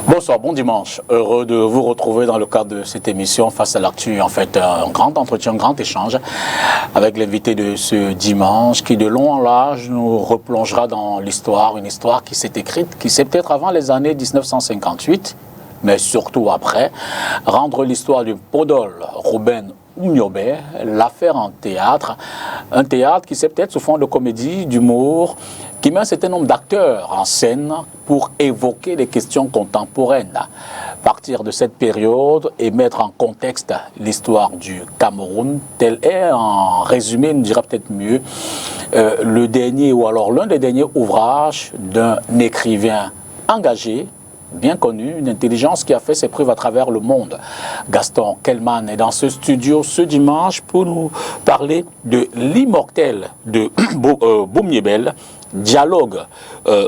Bonsoir, bon dimanche. Heureux de vous retrouver dans le cadre de cette émission Face à l'actu. En fait, un grand entretien, un grand échange avec l'invité de ce dimanche qui, de long en large, nous replongera dans l'histoire. Une histoire qui s'est écrite, qui s'est peut-être avant les années 1958, mais surtout après. Rendre l'histoire du Podol, Ruben Unyobé, l'affaire en théâtre. Un théâtre qui s'est peut-être sous fond de comédie, d'humour, qui met un certain nombre d'acteurs en scène pour évoquer les questions contemporaines. Partir de cette période et mettre en contexte l'histoire du Cameroun, tel est, en résumé, nous dira peut-être mieux, le dernier ou alors l'un des derniers ouvrages d'un écrivain engagé, bien connu, une intelligence qui a fait ses preuves à travers le monde. Gaston Kelman est dans ce studio ce dimanche pour nous parler de l'immortel de Boumnyébel, dialogue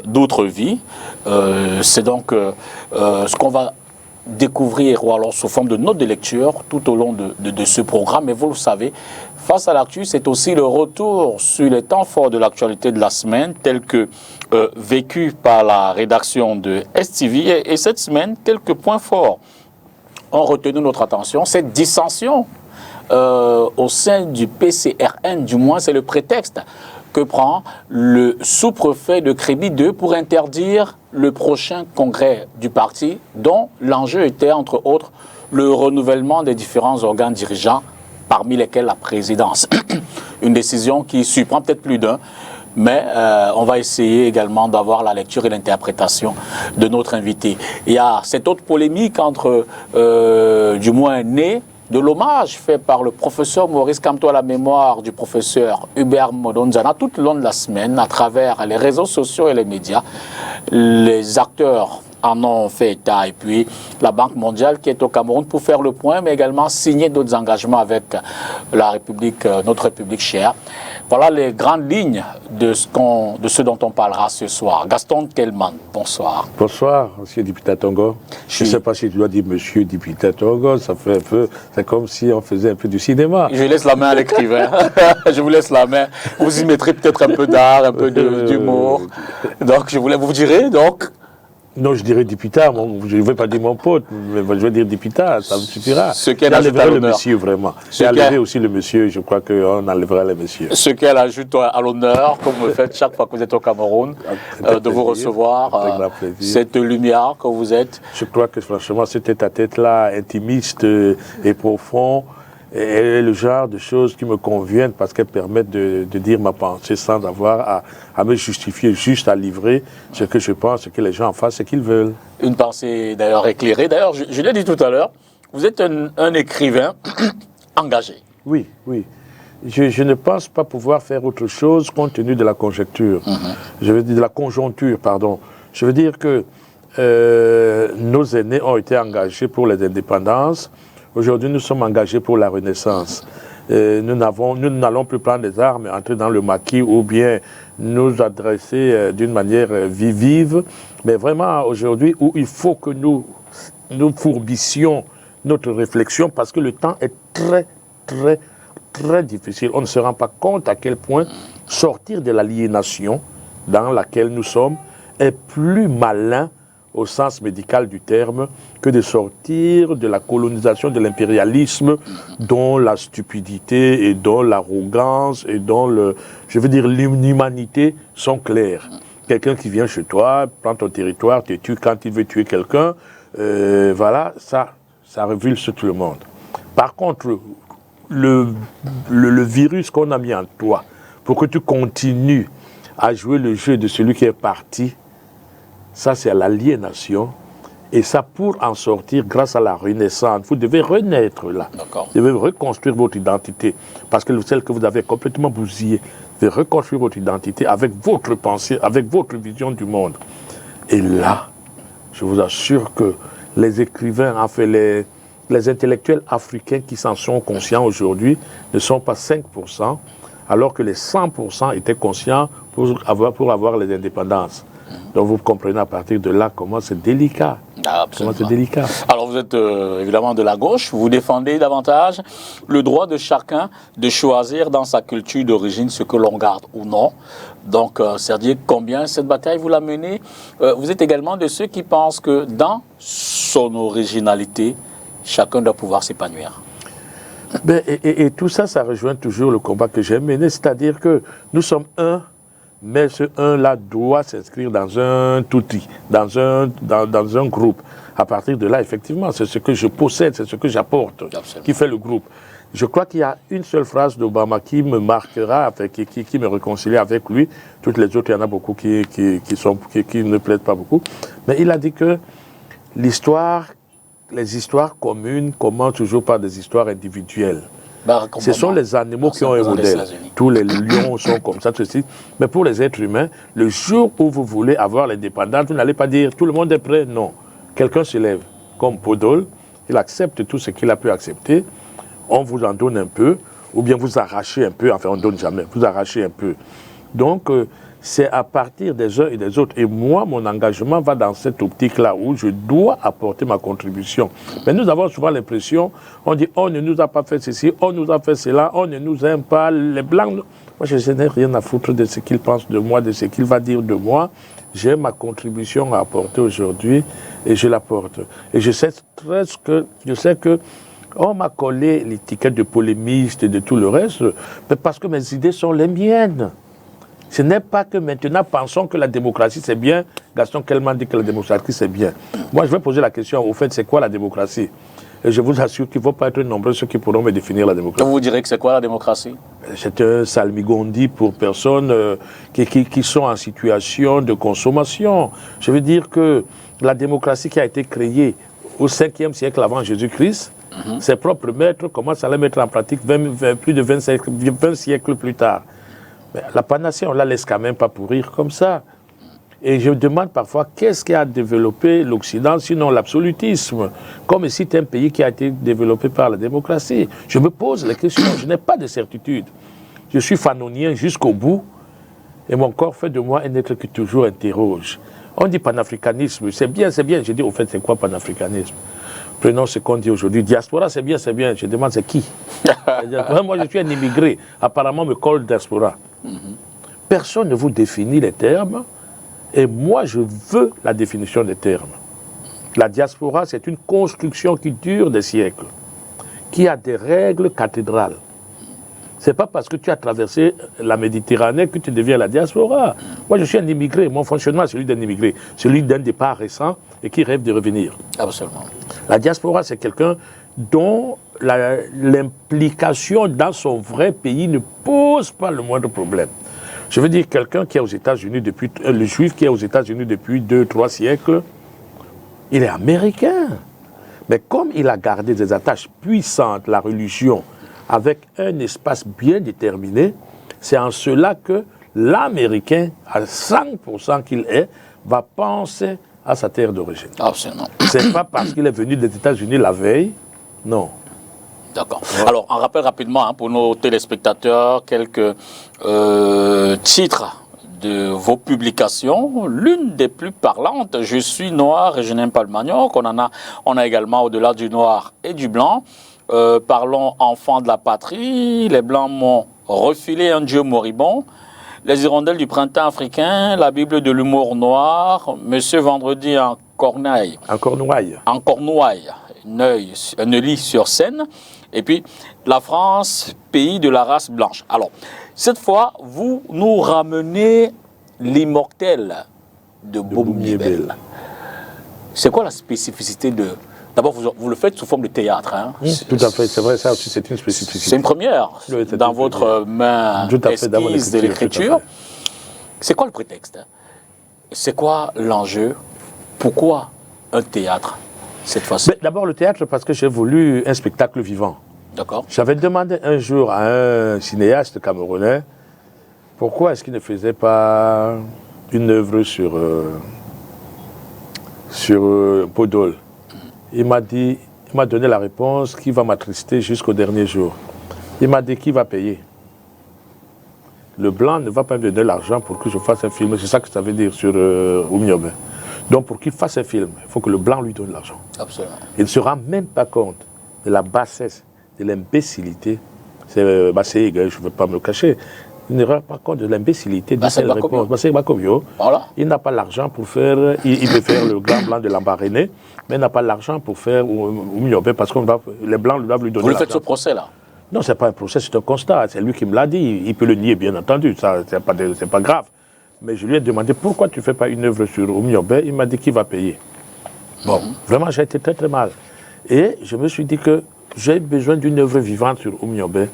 d'autres vies. C'est donc ce qu'on va découvrir ou alors sous forme de notes de lecture tout au long de ce programme. Et vous le savez, Face à l'actu, c'est aussi le retour sur les temps forts de l'actualité de la semaine, tel que vécu par la rédaction de STV. Et cette semaine, quelques points forts ont retenu notre attention. Cette dissension au sein du PCRN, du moins c'est le prétexte que prend le sous-préfet de Crébi 2 pour interdire le prochain congrès du parti, dont l'enjeu était, entre autres, le renouvellement des différents organes dirigeants, parmi lesquels la présidence. Une décision qui surprend peut-être plus d'un, mais on va essayer également d'avoir la lecture et l'interprétation de notre invité. Il y a cette autre polémique entre, du moins née, de l'hommage fait par le professeur Maurice Kamto à la mémoire du professeur Hubert Modonzana tout le long de la semaine à travers les réseaux sociaux et les médias. Les acteurs en ont fait état, et puis la Banque mondiale qui est au Cameroun pour faire le point, mais également signer d'autres engagements avec la République, notre République chère. Voilà les grandes lignes de ce dont on parlera ce soir. Gaston Kelman, bonsoir. Bonsoir, monsieur député Tongo. Je ne sais pas si tu dois dire monsieur député Tongo, ça fait un peu, c'est comme si on faisait un peu du cinéma. Je laisse la main à l'écrivain. Je vous laisse la main. Vous y mettrez peut-être un peu d'art, un peu d'humour. Donc, vous direz, donc... Non, je dirais député, je ne vais pas dire mon pote, mais je vais dire député, ça me suffira. Ce qu'elle ajoute à le monsieur, vraiment. J'ai enlevé aussi le monsieur, je crois qu'on enlèvera le monsieur. Ce qu'elle ajoute à l'honneur, comme vous le faites chaque fois que vous êtes au Cameroun, de vous recevoir, cette lumière que vous êtes. Je crois que franchement, ce tête-à-tête-là, intimiste et profond, est le genre de choses qui me conviennent parce qu'elles permettent de dire ma pensée sans avoir à me justifier, juste à livrer ce que je pense, ce que les gens en fassent, ce qu'ils veulent. Une pensée d'ailleurs éclairée. D'ailleurs, je l'ai dit tout à l'heure, vous êtes un écrivain engagé. Oui, oui. Je ne pense pas pouvoir faire autre chose compte tenu de la conjecture. Je veux dire de la conjoncture, pardon. Je veux dire que nos aînés ont été engagés pour les indépendances. Aujourd'hui, nous sommes engagés pour la Renaissance. Nous n'allons plus prendre des armes, entrer dans le maquis ou bien nous adresser d'une manière vive. Mais vraiment, aujourd'hui, où il faut que nous fourbissions notre réflexion parce que le temps est très, très, très difficile. On ne se rend pas compte à quel point sortir de l'aliénation dans laquelle nous sommes est plus malin au sens médical du terme, que de sortir de la colonisation de l'impérialisme dont la stupidité et dont l'arrogance et dont l'inhumanité sont clairs. Quelqu'un qui vient chez toi, prend ton territoire, te tue quand il veut tuer quelqu'un, voilà, ça révulse tout le monde. Par contre, le virus qu'on a mis en toi, pour que tu continues à jouer le jeu de celui qui est parti, ça, c'est à l'aliénation. Et ça, pour en sortir, grâce à la Renaissance, vous devez renaître là. Vous devez reconstruire votre identité. Parce que celle que vous avez complètement bousillée, vous devez reconstruire votre identité avec votre pensée, avec votre vision du monde. Et là, je vous assure que les écrivains, enfin les intellectuels africains qui s'en sont conscients aujourd'hui ne sont pas 5%, alors que les 100% étaient conscients pour avoir les indépendances. Donc vous comprenez à partir de là comment c'est délicat. Absolument. Comment c'est délicat. Alors vous êtes évidemment de la gauche, vous défendez davantage le droit de chacun de choisir dans sa culture d'origine ce que l'on garde ou non. Donc c'est-à-dire combien cette bataille vous la menez. Vous êtes également de ceux qui pensent que dans son originalité, chacun doit pouvoir s'épanouir. Et tout ça, ça rejoint toujours le combat que j'ai mené, c'est-à-dire que nous sommes un, mais ce un-là doit s'inscrire dans un outil, dans un groupe. À partir de là, effectivement, c'est ce que je possède, c'est ce que j'apporte, qui fait le groupe. Je crois qu'il y a une seule phrase d'Obama qui me marquera, enfin, qui me réconcilie avec lui. Toutes les autres, il y en a beaucoup qui ne plaident pas beaucoup. Mais il a dit que les histoires communes commencent toujours par des histoires individuelles. Ce sont les animaux qui ont un modèle. Tous les lions sont comme ça, ceci. Mais pour les êtres humains, le jour où vous voulez avoir l'indépendance, vous n'allez pas dire tout le monde est prêt. Non. Quelqu'un se lève, comme Podol, il accepte tout ce qu'il a pu accepter. On vous en donne un peu, ou bien vous arrachez un peu. Enfin, on ne donne jamais. Vous arrachez un peu. Donc, c'est à partir des uns et des autres. Et moi, mon engagement va dans cette optique-là où je dois apporter ma contribution. Mais nous avons souvent l'impression, on dit, on ne nous a pas fait ceci, on nous a fait cela, on ne nous aime pas, les Blancs. Moi, je n'ai rien à foutre de ce qu'il pense de moi, de ce qu'il va dire de moi. J'ai ma contribution à apporter aujourd'hui et je l'apporte. Et je sais que on m'a collé l'étiquette de polémiste et de tout le reste, mais parce que mes idées sont les miennes. Ce n'est pas que maintenant, pensons que la démocratie c'est bien. Gaston Kelman dit que la démocratie c'est bien. Moi, je vais poser la question, au fait, c'est quoi la démocratie? Et je vous assure qu'il ne faut pas être nombreux ceux qui pourront me définir la démocratie. Vous direz que c'est quoi la démocratie? C'est un salmigondi pour personnes qui sont en situation de consommation. Je veux dire que la démocratie qui a été créée au 5e siècle avant Jésus-Christ, ses propres maîtres commencent à la mettre en pratique plus de 20 siècles plus tard. Mais la panacée, on ne la laisse quand même pas pourrir comme ça. Et je me demande parfois, qu'est-ce qui a développé l'Occident, sinon l'absolutisme? Comme si c'est un pays qui a été développé par la démocratie. Je me pose la question, je n'ai pas de certitude. Je suis fanonien jusqu'au bout, et mon corps fait de moi un être qui toujours interroge. On dit panafricanisme, c'est bien, c'est bien. Je dis, au fait, c'est quoi panafricanisme? Prenons ce qu'on dit aujourd'hui. Diaspora, c'est bien, c'est bien. Je demande, c'est qui? Moi, je suis un immigré. Apparemment, me colle diaspora. Personne ne vous définit les termes. Et moi, je veux la définition des termes. La diaspora, c'est une construction qui dure des siècles, qui a des règles cathédrales. Ce n'est pas parce que tu as traversé la Méditerranée que tu deviens la diaspora. Moi, je suis un immigré. Mon fonctionnement est celui d'un immigré, celui d'un départ récent et qui rêve de revenir. Absolument. La diaspora, c'est quelqu'un dont l'implication dans son vrai pays ne pose pas le moindre problème. Je veux dire, quelqu'un qui est aux États-Unis depuis, le juif qui est aux États-Unis depuis 2-3 siècles, il est américain. Mais comme il a gardé des attaches puissantes, la religion, avec un espace bien déterminé, c'est en cela que l'Américain, à 5% qu'il est, va penser à sa terre d'origine. Absolument. C'est pas parce qu'il est venu des États-Unis la veille, non. D'accord. Alors, on rappelle rapidement pour nos téléspectateurs quelques titres de vos publications. L'une des plus parlantes, Je suis noir et je n'aime pas le manioc. On a également Au-delà du noir et du blanc. Parlons enfants de la patrie. Les blancs m'ont refilé un dieu moribond. Les hirondelles du printemps africain. La Bible de l'humour noir. Monsieur Vendredi en Corneille. En Cornouailles. En Cornouailles. Neuilly-sur-Seine. Et puis, la France, pays de la race blanche. Alors, cette fois, vous nous ramenez l'immortel de Boum-Yébel. C'est quoi la spécificité de... D'abord, vous le faites sous forme de théâtre. Hein? Tout à fait, c'est vrai, ça aussi, c'est une spécificité. C'est une première dans votre main esquisse de l'écriture. C'est quoi le prétexte? C'est quoi l'enjeu? Pourquoi un théâtre cette fois-ci? D'abord, le théâtre, parce que j'ai voulu un spectacle vivant. D'accord. J'avais demandé un jour à un cinéaste camerounais pourquoi est-ce qu'il ne faisait pas une œuvre sur Podol. Il m'a donné la réponse qui va m'attrister jusqu'au dernier jour. Il m'a dit qui va payer. Le blanc ne va pas me donner l'argent pour que je fasse un film. C'est ça que ça veut dire sur Oumyobé. Donc pour qu'il fasse un film, il faut que le blanc lui donne l'argent. Absolument. Il ne se rend même pas compte de la bassesse, de l'imbécilité. C'est Bassé, je ne veux pas me le cacher. Il ne rend pas compte de l'imbécilité de cette réponse. Bassé Bakobio, voilà. Il n'a pas l'argent pour faire, il peut faire le grand blanc de l'Ambaréné, mais il n'a pas l'argent pour faire Oumyobé parce que les blancs doivent lui donner l'argent. Vous lui faites ce procès-là? Non, ce n'est pas un procès, c'est un constat. C'est lui qui me l'a dit. Il peut le nier, bien entendu. Ça, c'est pas grave. Mais je lui ai demandé pourquoi tu ne fais pas une œuvre sur Oumyobé. Il m'a dit qui va payer. Bon, vraiment, j'ai été très très mal. Et je me suis dit que j'ai besoin d'une œuvre vivante sur Oumyobé.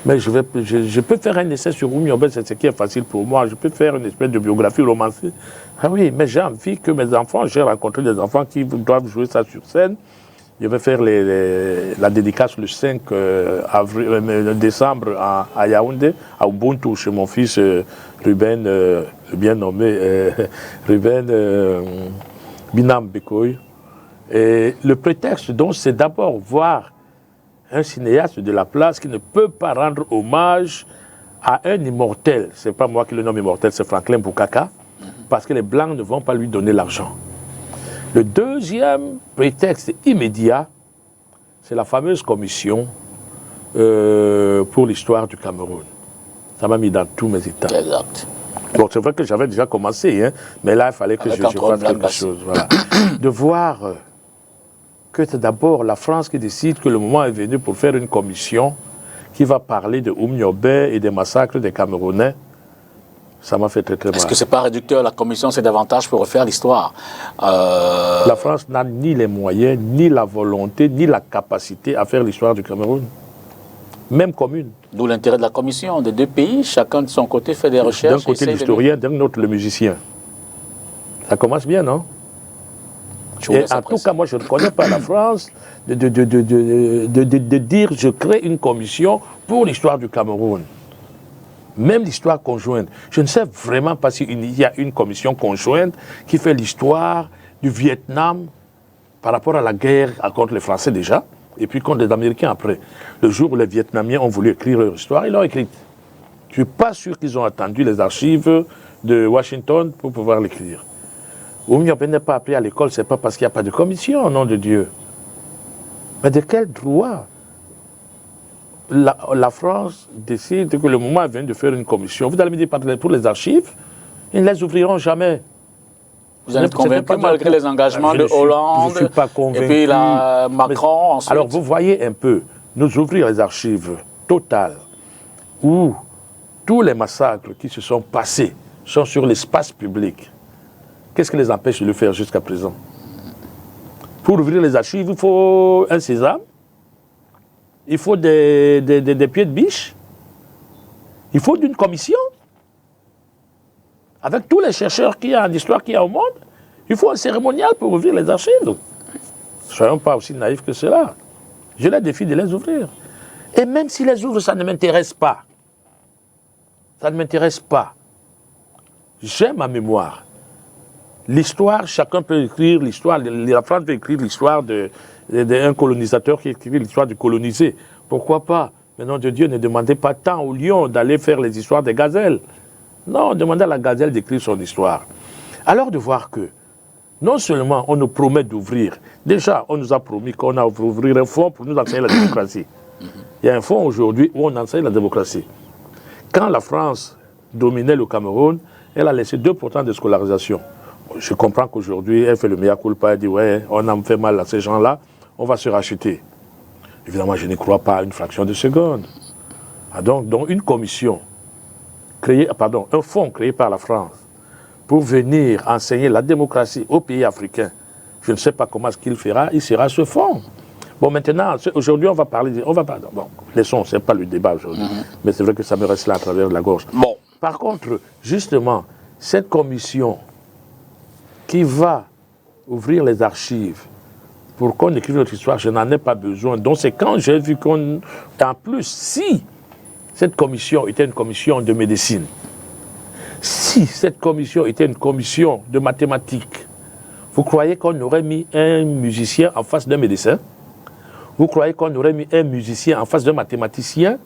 Mais je peux faire un essai sur Oumyobé, c'est ce qui est facile pour moi. Je peux faire une espèce de biographie romancée. Ah oui, mais j'ai envie que mes enfants, j'ai rencontré des enfants qui doivent jouer ça sur scène. Je vais faire la dédicace le 5 décembre à Yaoundé, à Ubuntu, chez mon fils Ruben, bien nommé, Ruben Binam Bekoy. Et le prétexte, donc, c'est d'abord voir un cinéaste de la place qui ne peut pas rendre hommage à un immortel. Ce n'est pas moi qui le nomme immortel, c'est Franklin Bukaka, parce que les Blancs ne vont pas lui donner l'argent. Le deuxième prétexte immédiat, c'est la fameuse commission pour l'histoire du Cameroun. Ça m'a mis dans tous mes états. Exact. Bon, c'est vrai que j'avais déjà commencé, hein, mais là, il fallait que je fasse quelque chose. Voilà. De voir que c'est d'abord la France qui décide que le moment est venu pour faire une commission qui va parler de Oumyobé et des massacres des Camerounais. Ça m'a fait très très mal. Est-ce que ce n'est pas réducteur? La commission, c'est davantage pour refaire l'histoire. La France n'a ni les moyens, ni la volonté, ni la capacité à faire l'histoire du Cameroun. Même commune. D'où l'intérêt de la commission, des deux pays. Chacun de son côté fait des recherches. D'un côté l'historien, d'un autre le musicien. Ça commence bien, non? Et en tout cas, moi, je ne connais pas la France de dire je crée une commission pour l'histoire du Cameroun. Même l'histoire conjointe. Je ne sais vraiment pas s'il y a une commission conjointe qui fait l'histoire du Vietnam par rapport à la guerre contre les Français déjà, et puis contre les Américains après. Le jour où les Vietnamiens ont voulu écrire leur histoire, ils l'ont écrite. Je ne suis pas sûr qu'ils ont attendu les archives de Washington pour pouvoir l'écrire. Oumyobé n'est pas appelé à l'école, ce n'est pas parce qu'il n'y a pas de commission, au nom de Dieu. Mais de quel droit la France décide que le moment vient de faire une commission? Vous allez me dire, pour les archives, ils ne les ouvriront jamais. Vous êtes convaincu malgré les engagements de Hollande, je ne suis pas convaincu. Et puis Macron ensuite. Alors vous voyez un peu, nous ouvrir les archives totales, où tous les massacres qui se sont passés sont sur l'espace public. Qu'est-ce qui les empêche de le faire jusqu'à présent? Pour ouvrir les archives, il faut un sésame, il faut des pieds de biche, il faut d'une commission. Avec tous les chercheurs qu'il y a en histoire qu'il y a au monde, il faut un cérémonial pour ouvrir les archives. Ne soyons pas aussi naïfs que cela. Je les défie de les ouvrir. Et même si les ouvre, ça ne m'intéresse pas. Ça ne m'intéresse pas. J'ai ma mémoire. L'histoire, chacun peut écrire l'histoire. La France peut écrire l'histoire d'un colonisateur qui écrit l'histoire du colonisé. Pourquoi pas? Mais nom de Dieu, ne demandez pas tant au lion d'aller faire les histoires des gazelles. Non, demandez à la gazelle d'écrire son histoire. Alors de voir que, non seulement on nous promet d'ouvrir, déjà on nous a promis qu'on a ouvrir un fonds pour nous enseigner la démocratie. Il y a un fonds aujourd'hui où on enseigne la démocratie. Quand la France dominait le Cameroun, elle a laissé 2% de scolarisation. Je comprends qu'aujourd'hui, elle fait le mea culpa, elle dit ouais, on a fait mal à ces gens-là, on va se racheter. Évidemment, je ne crois pas à une fraction de seconde. Ah donc une commission un fonds créé par la France pour venir enseigner la démocratie aux pays africains. Je ne sais pas comment ce qu'il fera, il sera ce fonds. Bon, maintenant, aujourd'hui, on va parler. Bon, laissons, ce n'est pas le débat aujourd'hui, mais c'est vrai que ça me reste là à travers la gorge. Bon. Par contre, justement, cette commission qui va ouvrir les archives pour qu'on écrive notre histoire, je n'en ai pas besoin. Donc, c'est quand j'ai vu qu'en plus, si cette commission était une commission de médecine, si cette commission était une commission de mathématiques, Vous croyez qu'on aurait mis un musicien en face d'un médecin? Vous croyez qu'on aurait mis un musicien en face d'un mathématicien?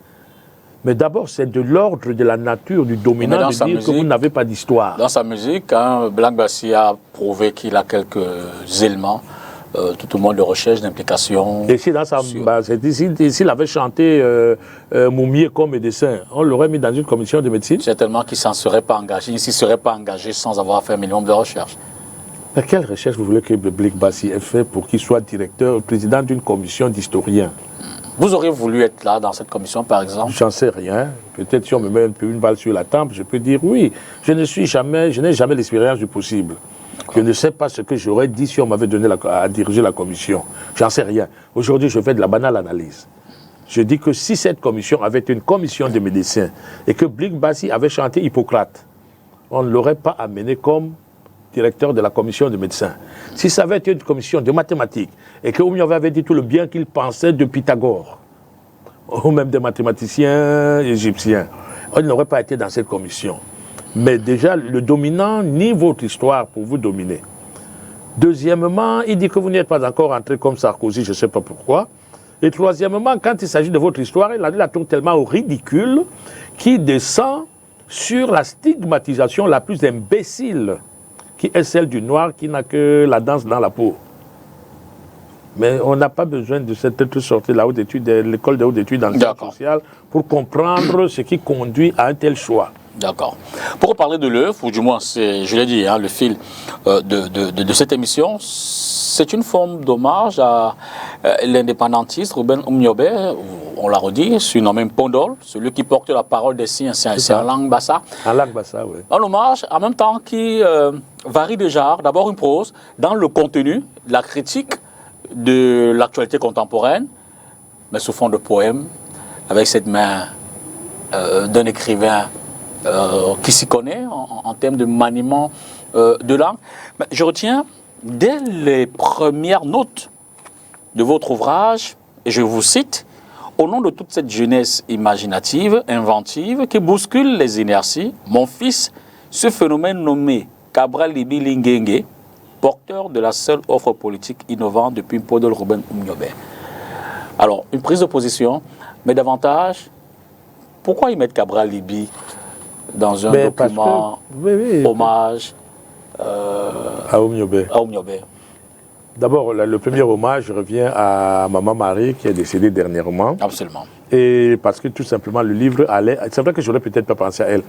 Mais d'abord, c'est de l'ordre de la nature du dominant de dire que vous n'avez pas d'histoire. Dans sa musique, hein, Black Bassi a prouvé qu'il a quelques éléments, tout au moins de recherche, d'implication. Et si dans sa, s'il avait chanté Moumier comme médecin, on l'aurait mis dans une commission de médecine? Certainement qu'il ne s'en serait pas engagé, il ne s'y serait pas engagé sans avoir fait un minimum de recherche. Mais quelle recherche vous voulez que Black Bassi ait fait pour qu'il soit directeur, président d'une commission d'historiens? Vous auriez voulu être là dans cette commission, par exemple? J'en sais rien. Peut-être si on me met une balle sur la tempe, je peux dire oui. Je n'ai jamais l'expérience du possible. Je ne sais pas ce que j'aurais dit si on m'avait donné à diriger la commission. J'en sais rien. Aujourd'hui, je fais de la banale analyse. Je dis que si cette commission avait été une commission de médecins et que Black Bassi avait chanté Hippocrate, on ne l'aurait pas amené comme directeur de la commission de médecins. Si ça avait été une commission de mathématiques et que Oumyové avait dit tout le bien qu'il pensait de Pythagore, ou même des mathématiciens égyptiens, on n'aurait pas été dans cette commission. Mais déjà, le dominant nie votre histoire pour vous dominer. Deuxièmement, il dit que vous n'êtes pas encore entré comme Sarkozy, je ne sais pas pourquoi. Et troisièmement, quand il s'agit de votre histoire, il a la tourne tellement au ridicule qu'il descend sur la stigmatisation la plus imbécile, qui est celle du noir qui n'a que la danse dans la peau. Mais on n'a pas besoin de cette sortie de la haute étude, de l'école de haute études en sciences sociales pour comprendre ce qui conduit à un tel choix. D'accord. Pour parler de l'œuvre, ou du moins, je l'ai dit, hein, le fil de cette émission, c'est une forme d'hommage à l'indépendantiste Ruben Oumyobé, on l'a redit, surnommé Pondol, celui qui porte la parole des signes, c'est en langue bassa. En langue bassa, oui. Un hommage, en même temps, qui varie de genre, d'abord une prose, dans le contenu, la critique de l'actualité contemporaine, mais sous fond de poème, avec cette main d'un écrivain qui s'y connaît en termes de maniement de langue. Mais je retiens, dès les premières notes de votre ouvrage, et je vous cite, au nom de toute cette jeunesse imaginative, inventive, qui bouscule les inerties, mon fils, ce phénomène nommé Cabral Libi Lingenge, porteur de la seule offre politique innovante depuis Podol Ruben Oumyobé. Alors, une prise de position, mais davantage, pourquoi y mettre Cabral Libi dans un document hommage à Oumyobé? D'abord, le premier hommage revient à Maman Marie qui est décédée dernièrement. Absolument. Et parce que tout simplement le livre allait, c'est vrai que j'aurais peut-être pas pensé à elle,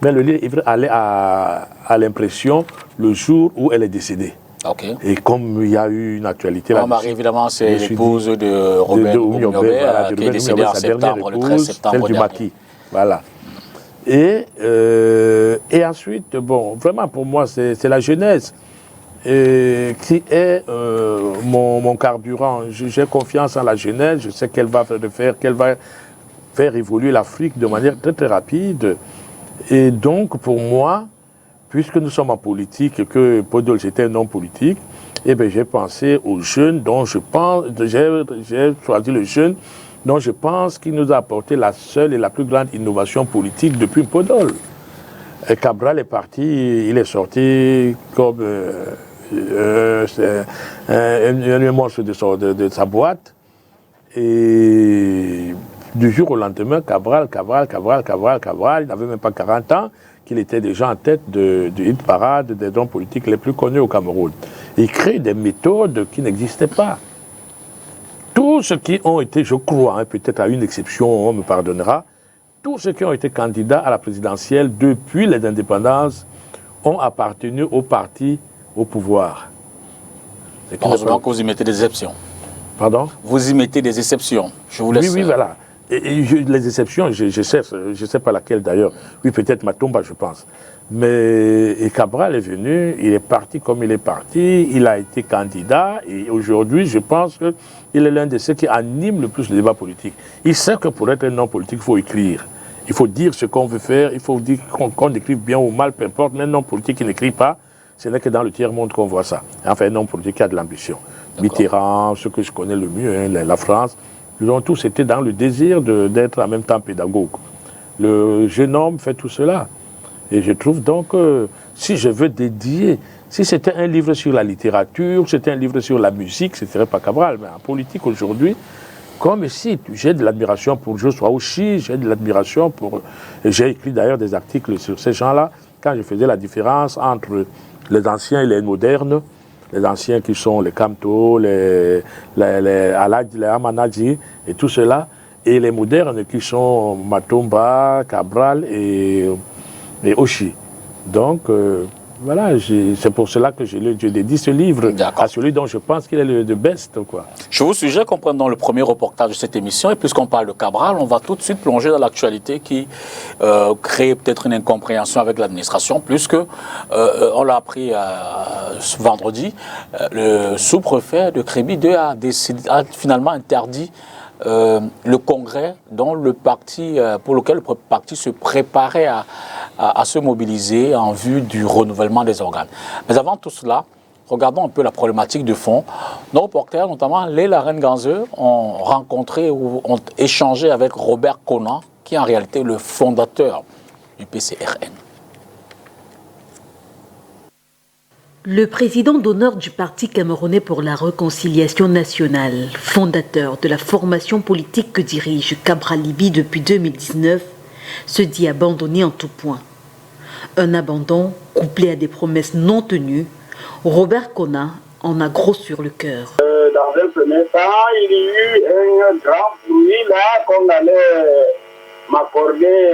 mais le livre allait à l'impression le jour où elle est décédée. Okay. Et comme il y a eu une actualité là, Maman Marie évidemment c'est l'épouse de Ruben Oumyobé qui est décédée en septembre, le 13 septembre du Maki. Voilà. Et ensuite, bon, vraiment pour moi c'est la jeunesse qui est mon carburant. J'ai confiance en la jeunesse, je sais qu'elle va faire évoluer l'Afrique de manière très très rapide. Et donc pour moi, puisque nous sommes en politique et que Podol était un homme politique, eh bien j'ai pensé aux jeunes dont je pense, j'ai choisi le jeune dont je pense qu'il nous a apporté la seule et la plus grande innovation politique depuis Podol. Et Cabral est parti, il est sorti comme un morceau de sa boîte. Et du jour au lendemain, Cabral, il n'avait même pas 40 ans, qu'il était déjà en tête de hit parade des hommes politiques les plus connus au Cameroun. Il crée des méthodes qui n'existaient pas. Tous ceux qui ont été, je crois, hein, peut-être à une exception, on me pardonnera, tous ceux qui ont été candidats à la présidentielle depuis les indépendances ont appartenu au parti au pouvoir. Heureusement que vous y mettez des exceptions. Pardon? Vous y mettez des exceptions. Je vous laisse. Oui, voilà. Les exceptions, je sais pas laquelle d'ailleurs. Oui, peut-être Matumba, je pense. Mais Cabral est venu, il est parti comme il est parti, il a été candidat et aujourd'hui, je pense qu'il est l'un de ceux qui animent le plus le débat politique. Il sait que pour être un homme politique, il faut écrire. Il faut dire ce qu'on veut faire, il faut dire qu'on écrive bien ou mal, peu importe. Mais un homme politique qui n'écrit pas, ce n'est que dans le tiers-monde qu'on voit ça. Enfin, un homme politique qui a de l'ambition. Mitterrand, ce que je connais le mieux, hein, la France, ils ont tous été dans le désir d'être en même temps pédagogue. Le jeune homme fait tout cela. Et je trouve donc, si je veux dédier, si c'était un livre sur la littérature, c'était un livre sur la musique, ce ne serait pas Cabral. Mais en politique aujourd'hui, comme ici, j'ai de l'admiration pour Joshua Ouchi, j'ai de l'admiration pour... J'ai écrit d'ailleurs des articles sur ces gens-là, quand je faisais la différence entre les anciens et les modernes, les anciens qui sont les Kamto, les Amanadji et tout cela, et les modernes qui sont Matomba, Cabral et Oshi. Donc, voilà, c'est pour cela que je dédie ce livre à celui dont je pense qu'il est le best, quoi. Je vous suggère qu'on prenne dans le premier reportage de cette émission, et puisqu'on parle de Cabral, on va tout de suite plonger dans l'actualité qui crée peut-être une incompréhension avec l'administration, puisque on l'a appris ce vendredi, le sous-préfet de Kribi 2 a finalement interdit le congrès dont le parti, pour lequel le parti se préparait à se mobiliser en vue du renouvellement des organes. Mais avant tout cela, regardons un peu la problématique de fond. Nos reporters, notamment Léla Renganze, ont rencontré ou ont échangé avec Robert Konan, qui est en réalité le fondateur du PCRN. Le président d'honneur du Parti camerounais pour la réconciliation nationale, fondateur de la formation politique que dirige Cabral Libye depuis 2019, se dit abandonné en tout point. Un abandon couplé à des promesses non tenues. Robert Konan en a gros sur le cœur. Dans un premier temps, il y a eu un grand bruit là qu'on allait m'accorder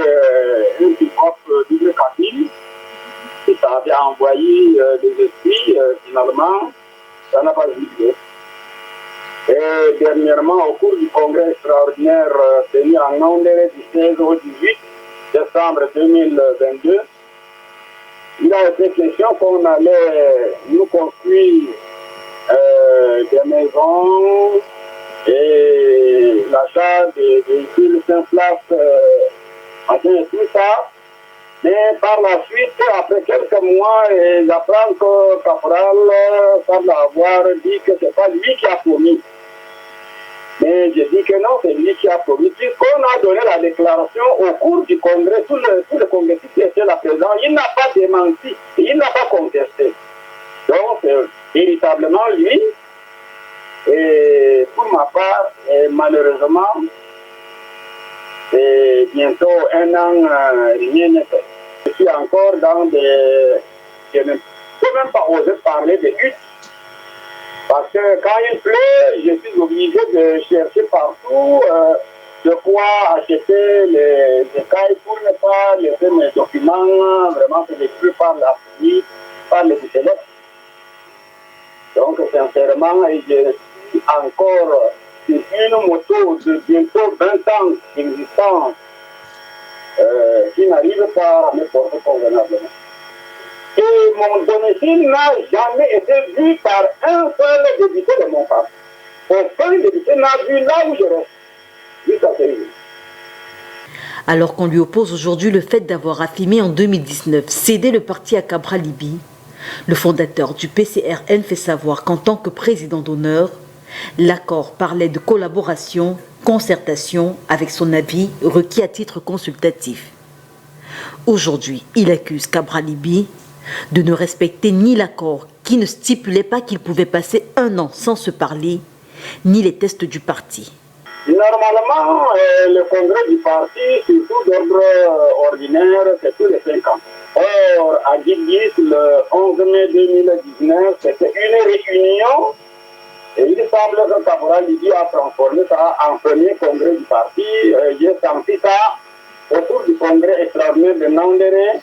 une pick-up double cabine. Et ça avait envoyé des esprits, finalement, ça n'a pas eu lieu. Et dernièrement, au cours du congrès extraordinaire tenu en Yaoundé du 16 au 18 décembre 2022, il a été question qu'on allait nous construire des maisons et l'achat des véhicules 5 places, et tout ça. Mais par la suite, après quelques mois, j'apprends que Cabral semble avoir dit que ce n'est pas lui qui a promis. Mais je dis que non, c'est lui qui a promis. Puisqu'on a donné la déclaration au cours du congrès, tout le congressiste qui était là présent, il n'a pas démenti, il n'a pas contesté. Donc, véritablement, lui, et pour ma part, malheureusement, et bientôt un an, rien n'est fait. Je suis encore dans des... Je ne peux même pas oser parler de lutte. Parce que quand il pleut, je suis obligé de chercher partout de quoi acheter les écailles pour ne pas laisser mes documents vraiment se détruire par la pluie, par les bouteilles. Donc sincèrement, je suis encore sur une moto de bientôt 20 ans d'existence qui n'arrive pas à me porter convenablement. Et mon domicile n'a jamais été vu par un seul député de mon parti. Aucun député n'a vu là où je reste. Jusqu'à ce jour. Alors qu'on lui oppose aujourd'hui le fait d'avoir affirmé en 2019 céder le parti à Cabral Libye, le fondateur du PCRN fait savoir qu'en tant que président d'honneur, l'accord parlait de collaboration, concertation avec son avis requis à titre consultatif. Aujourd'hui, il accuse Cabral Libye de ne respecter ni l'accord qui ne stipulait pas qu'il pouvait passer 1 an sans se parler, ni les tests du parti. Normalement, le congrès du parti, surtout d'ordre ordinaire, c'est tous les 5 ans. Or, à Gilgis, le 11 mai 2019, c'était une réunion. Et il semble que Cabral Libye a transformé ça en premier congrès du parti. J'ai senti ça au cours du congrès extraordinaire de Yaoundé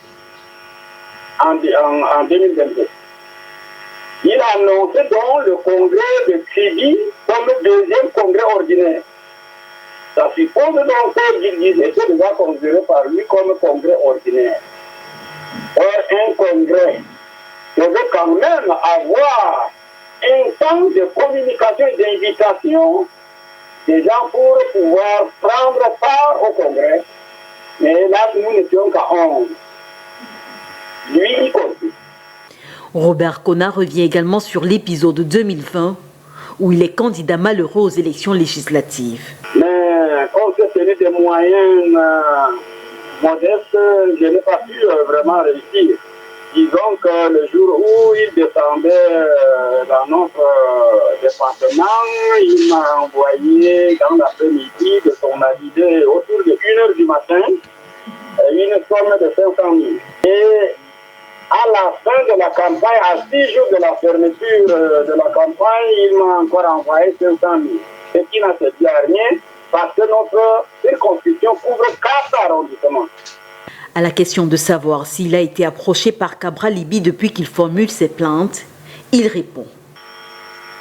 en 2022. Il a annoncé donc le congrès de Kribi comme le deuxième congrès ordinaire. Ça suppose donc qu'il était déjà considéré par lui comme congrès ordinaire. Or, un congrès devait quand même avoir un temps de communication et d'invitation des gens pour pouvoir prendre part au congrès. Mais là, nous n'étions qu'à 11. Lui y compris. Robert Konan revient également sur l'épisode 2020 où il est candidat malheureux aux élections législatives. Mais compte tenu des moyens modeste, je n'ai pas pu vraiment réussir. Disons que le jour où il descendait dans notre département, il m'a envoyé dans l'après-midi de son avis autour de 1h du matin une somme de 500 000. Et à la fin de la campagne, à 6 jours de la fermeture de la campagne, il m'a encore envoyé 500 000. Ce qui n'a servi à rien parce que notre circonscription couvre 4 arrondissements. À la question de savoir s'il a été approché par Cabral Libby depuis qu'il formule ses plaintes, il répond.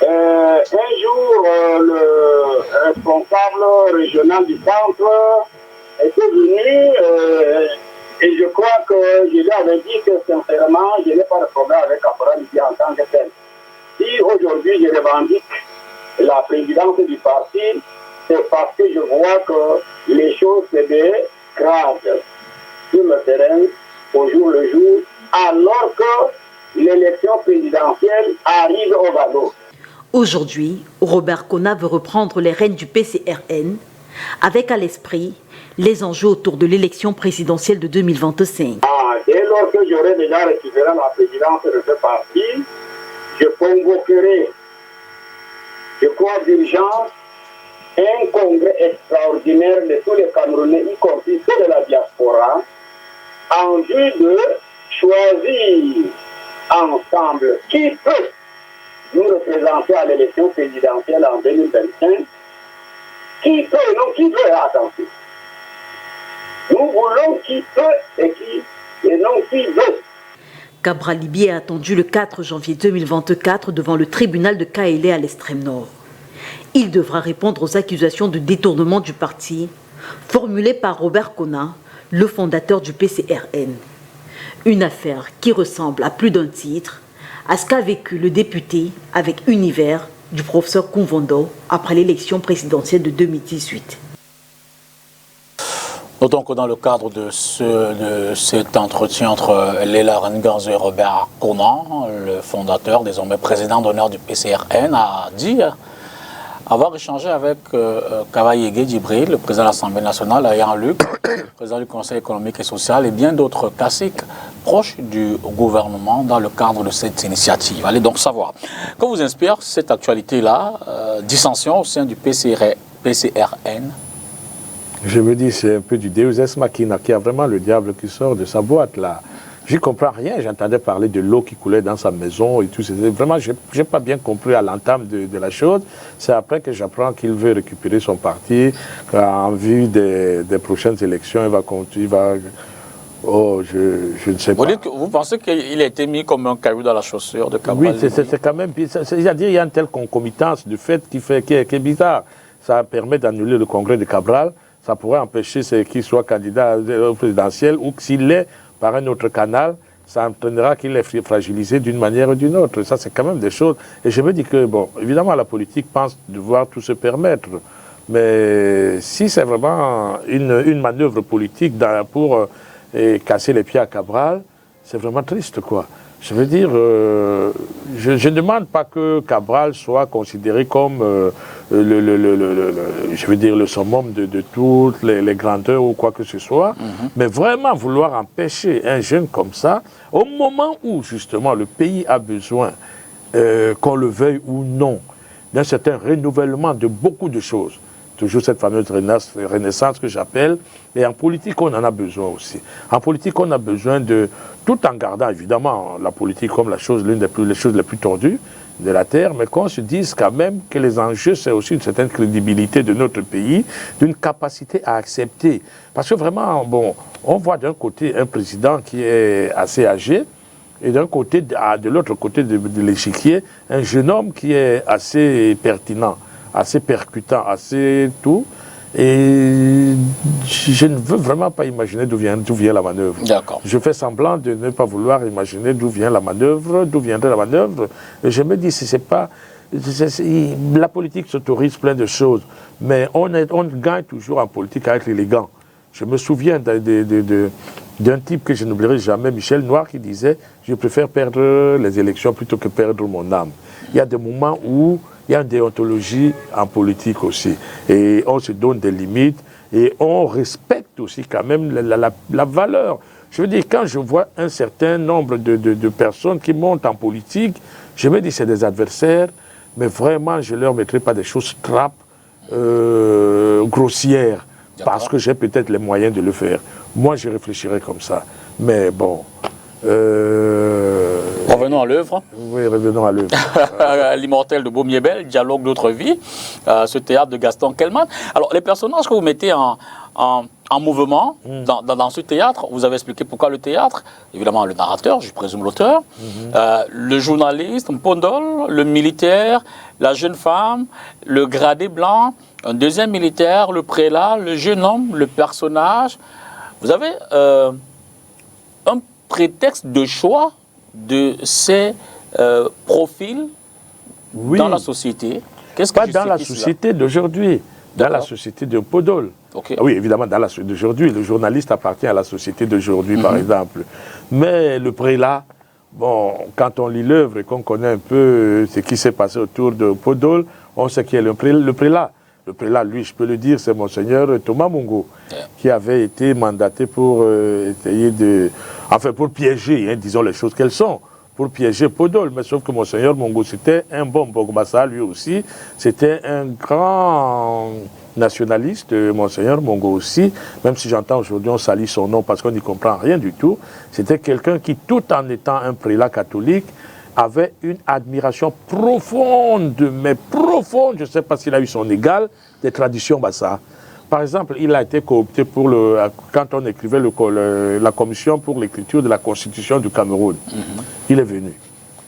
Un jour, le responsable régional du centre était venu et je crois que je lui avais dit que sincèrement, je n'ai pas de problème avec Cabral Libby en tant que tel. Si aujourd'hui je revendique la présidence du parti, c'est parce que je vois que les choses se dégradent sur le terrain au jour le jour, alors que l'élection présidentielle arrive au galop. Aujourd'hui, Robert Kona veut reprendre les rênes du PCRN avec à l'esprit les enjeux autour de l'élection présidentielle de 2025. Dès lors que j'aurai déjà récupéré la présidence de ce parti, je convoquerai, je crois d'urgence, un congrès extraordinaire de tous les Camerounais, y compris ceux de la diaspora, en vue de choisir ensemble qui peut nous représenter à l'élection présidentielle en 2025, qui peut, non qui veut, attention. Nous voulons qui peut et non qui veut. Cabral Libby est attendu le 4 janvier 2024 devant le tribunal de Kaélé à l'extrême nord. Il devra répondre aux accusations de détournement du parti formulées par Robert Kona, le fondateur du PCRN. Une affaire qui ressemble à plus d'un titre à ce qu'a vécu le député avec Univers du professeur Koumvondo après l'élection présidentielle de 2018. Notons que dans le cadre de cet entretien entre Léla Renganzo et Robert Kona, le fondateur, désormais président d'honneur du PCRN, a dit avoir échangé avec Kavaïege Djibril, le président de l'Assemblée nationale, Yann Luc, président du Conseil économique et social, et bien d'autres classiques proches du gouvernement dans le cadre de cette initiative. Allez donc savoir. Que vous inspire cette actualité-là, dissension au sein du PCRN? Je me dis, c'est un peu du Deus Ex Machina, qui a vraiment le diable qui sort de sa boîte, là. J'y comprends rien, j'entendais parler de l'eau qui coulait dans sa maison et tout. Vraiment, je n'ai pas bien compris à l'entame de la chose. C'est après que j'apprends qu'il veut récupérer son parti, en vue des prochaines élections, il va oh, je ne sais pas. Vous pensez qu'il a été mis comme un caillou dans la chaussure de Cabral? Oui, c'est quand même... C'est-à-dire qu'il y a une telle concomitance du fait qui est bizarre. Ça permet d'annuler le congrès de Cabral. Ça pourrait empêcher qu'il soit candidat au présidentiel ou s'il l'est par un autre canal, ça entraînera qu'il est fragilisé d'une manière ou d'une autre. Ça, c'est quand même des choses. Et je me dis que, bon, évidemment, la politique pense devoir tout se permettre. Mais si c'est vraiment une manœuvre politique pour casser les pieds à Cabral, c'est vraiment triste, quoi. Je veux dire, je ne demande pas que Cabral soit considéré comme le summum de toutes les grandeurs ou quoi que ce soit, mais vraiment vouloir empêcher un jeune comme ça, au moment où justement le pays a besoin, qu'on le veuille ou non, d'un certain renouvellement de beaucoup de choses. Toujours cette fameuse renaissance que j'appelle. Et en politique, on en a besoin aussi. En politique, on a besoin de, tout en gardant évidemment la politique comme l'une des choses les plus tordues de la Terre, mais qu'on se dise quand même que les enjeux, c'est aussi une certaine crédibilité de notre pays, d'une capacité à accepter. Parce que vraiment, bon, on voit d'un côté un président qui est assez âgé, et d'un côté, de l'autre côté de l'échiquier, un jeune homme qui est assez pertinent, assez percutant, assez tout. Et je ne veux vraiment pas imaginer d'où vient la manœuvre. D'accord. Je fais semblant de ne pas vouloir imaginer d'où vient la manœuvre, d'où viendrait la manœuvre. Et je me dis, si c'est pas... la politique s'autorise plein de choses, mais on gagne toujours en politique avec l'élégant. Je me souviens d'un type que je n'oublierai jamais, Michel Noir, qui disait « Je préfère perdre les élections plutôt que perdre mon âme ». Il y a des moments où il y a une déontologie en politique aussi. Et on se donne des limites. Et on respecte aussi quand même la valeur. Je veux dire, quand je vois un certain nombre de personnes qui montent en politique, je me dis c'est des adversaires, mais vraiment je ne leur mettrai pas des choses trappes, grossières, parce que j'ai peut-être les moyens de le faire. Moi, je réfléchirais comme ça. Mais bon... Revenons à l'œuvre. Oui, revenons à l'œuvre. L'immortel de Baumier-Bel, Dialogue d'autre vie, ce théâtre de Gaston Kelman. Alors, les personnages que vous mettez en mouvement dans ce théâtre, vous avez expliqué pourquoi le théâtre, évidemment le narrateur, je présume l'auteur, le journaliste, Mpondol, le militaire, la jeune femme, le gradé blanc, un deuxième militaire, le prélat, le jeune homme, le personnage. Vous avez un prétexte de choix de ces profils dans la société. Qu'est-ce Pas dans la société d'aujourd'hui, dans la société de Podol. Okay. Oui, évidemment, dans la société d'aujourd'hui. Le journaliste appartient à la société d'aujourd'hui, par exemple. Mais le prélat, bon, quand on lit l'œuvre et qu'on connaît un peu ce qui s'est passé autour de Podol, on sait qui est le prélat. Le prélat, lui, je peux le dire, c'est Monseigneur Thomas Mongo, qui avait été mandaté pour essayer de... Enfin, pour piéger, hein, disons les choses qu'elles sont, pour piéger Podol. Mais sauf que Monseigneur Mongo, c'était un bon Bogbassa, lui aussi. C'était un grand nationaliste, Monseigneur Mongo aussi. Même si j'entends aujourd'hui, on salit son nom parce qu'on n'y comprend rien du tout. C'était quelqu'un qui, tout en étant un prélat catholique, avait une admiration profonde, mais profonde, je ne sais pas s'il a eu son égal, des traditions Bassa. Par exemple, il a été coopté pour quand on écrivait la commission pour l'écriture de la Constitution du Cameroun. Il est venu.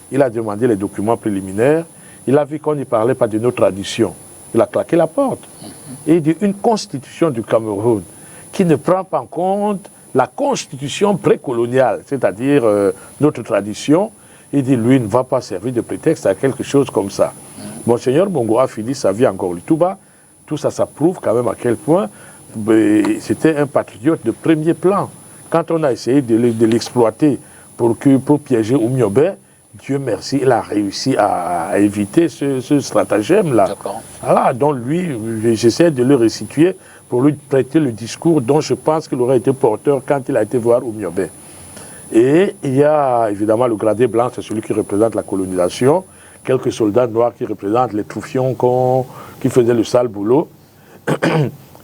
Il a demandé les documents préliminaires. Il a vu qu'on n'y parlait pas de nos traditions. Il a claqué la porte. Et il dit une Constitution du Cameroun qui ne prend pas en compte la Constitution précoloniale, c'est-à-dire notre tradition. Il dit, lui, ne va pas servir de prétexte à quelque chose comme ça. Monseigneur Mongo a fini sa vie encore le Touba. Tout ça, ça prouve quand même à quel point c'était un patriote de premier plan. Quand on a essayé de l'exploiter pour piéger Oumyobé, Dieu merci, il a réussi à éviter ce stratagème-là. Voilà, donc lui, j'essaie de le restituer pour lui prêter le discours dont je pense qu'il aurait été porteur quand il a été voir Oumyobé. Et il y a évidemment le gradé blanc, c'est celui qui représente la colonisation, quelques soldats noirs qui représentent les troufions qui faisaient le sale boulot.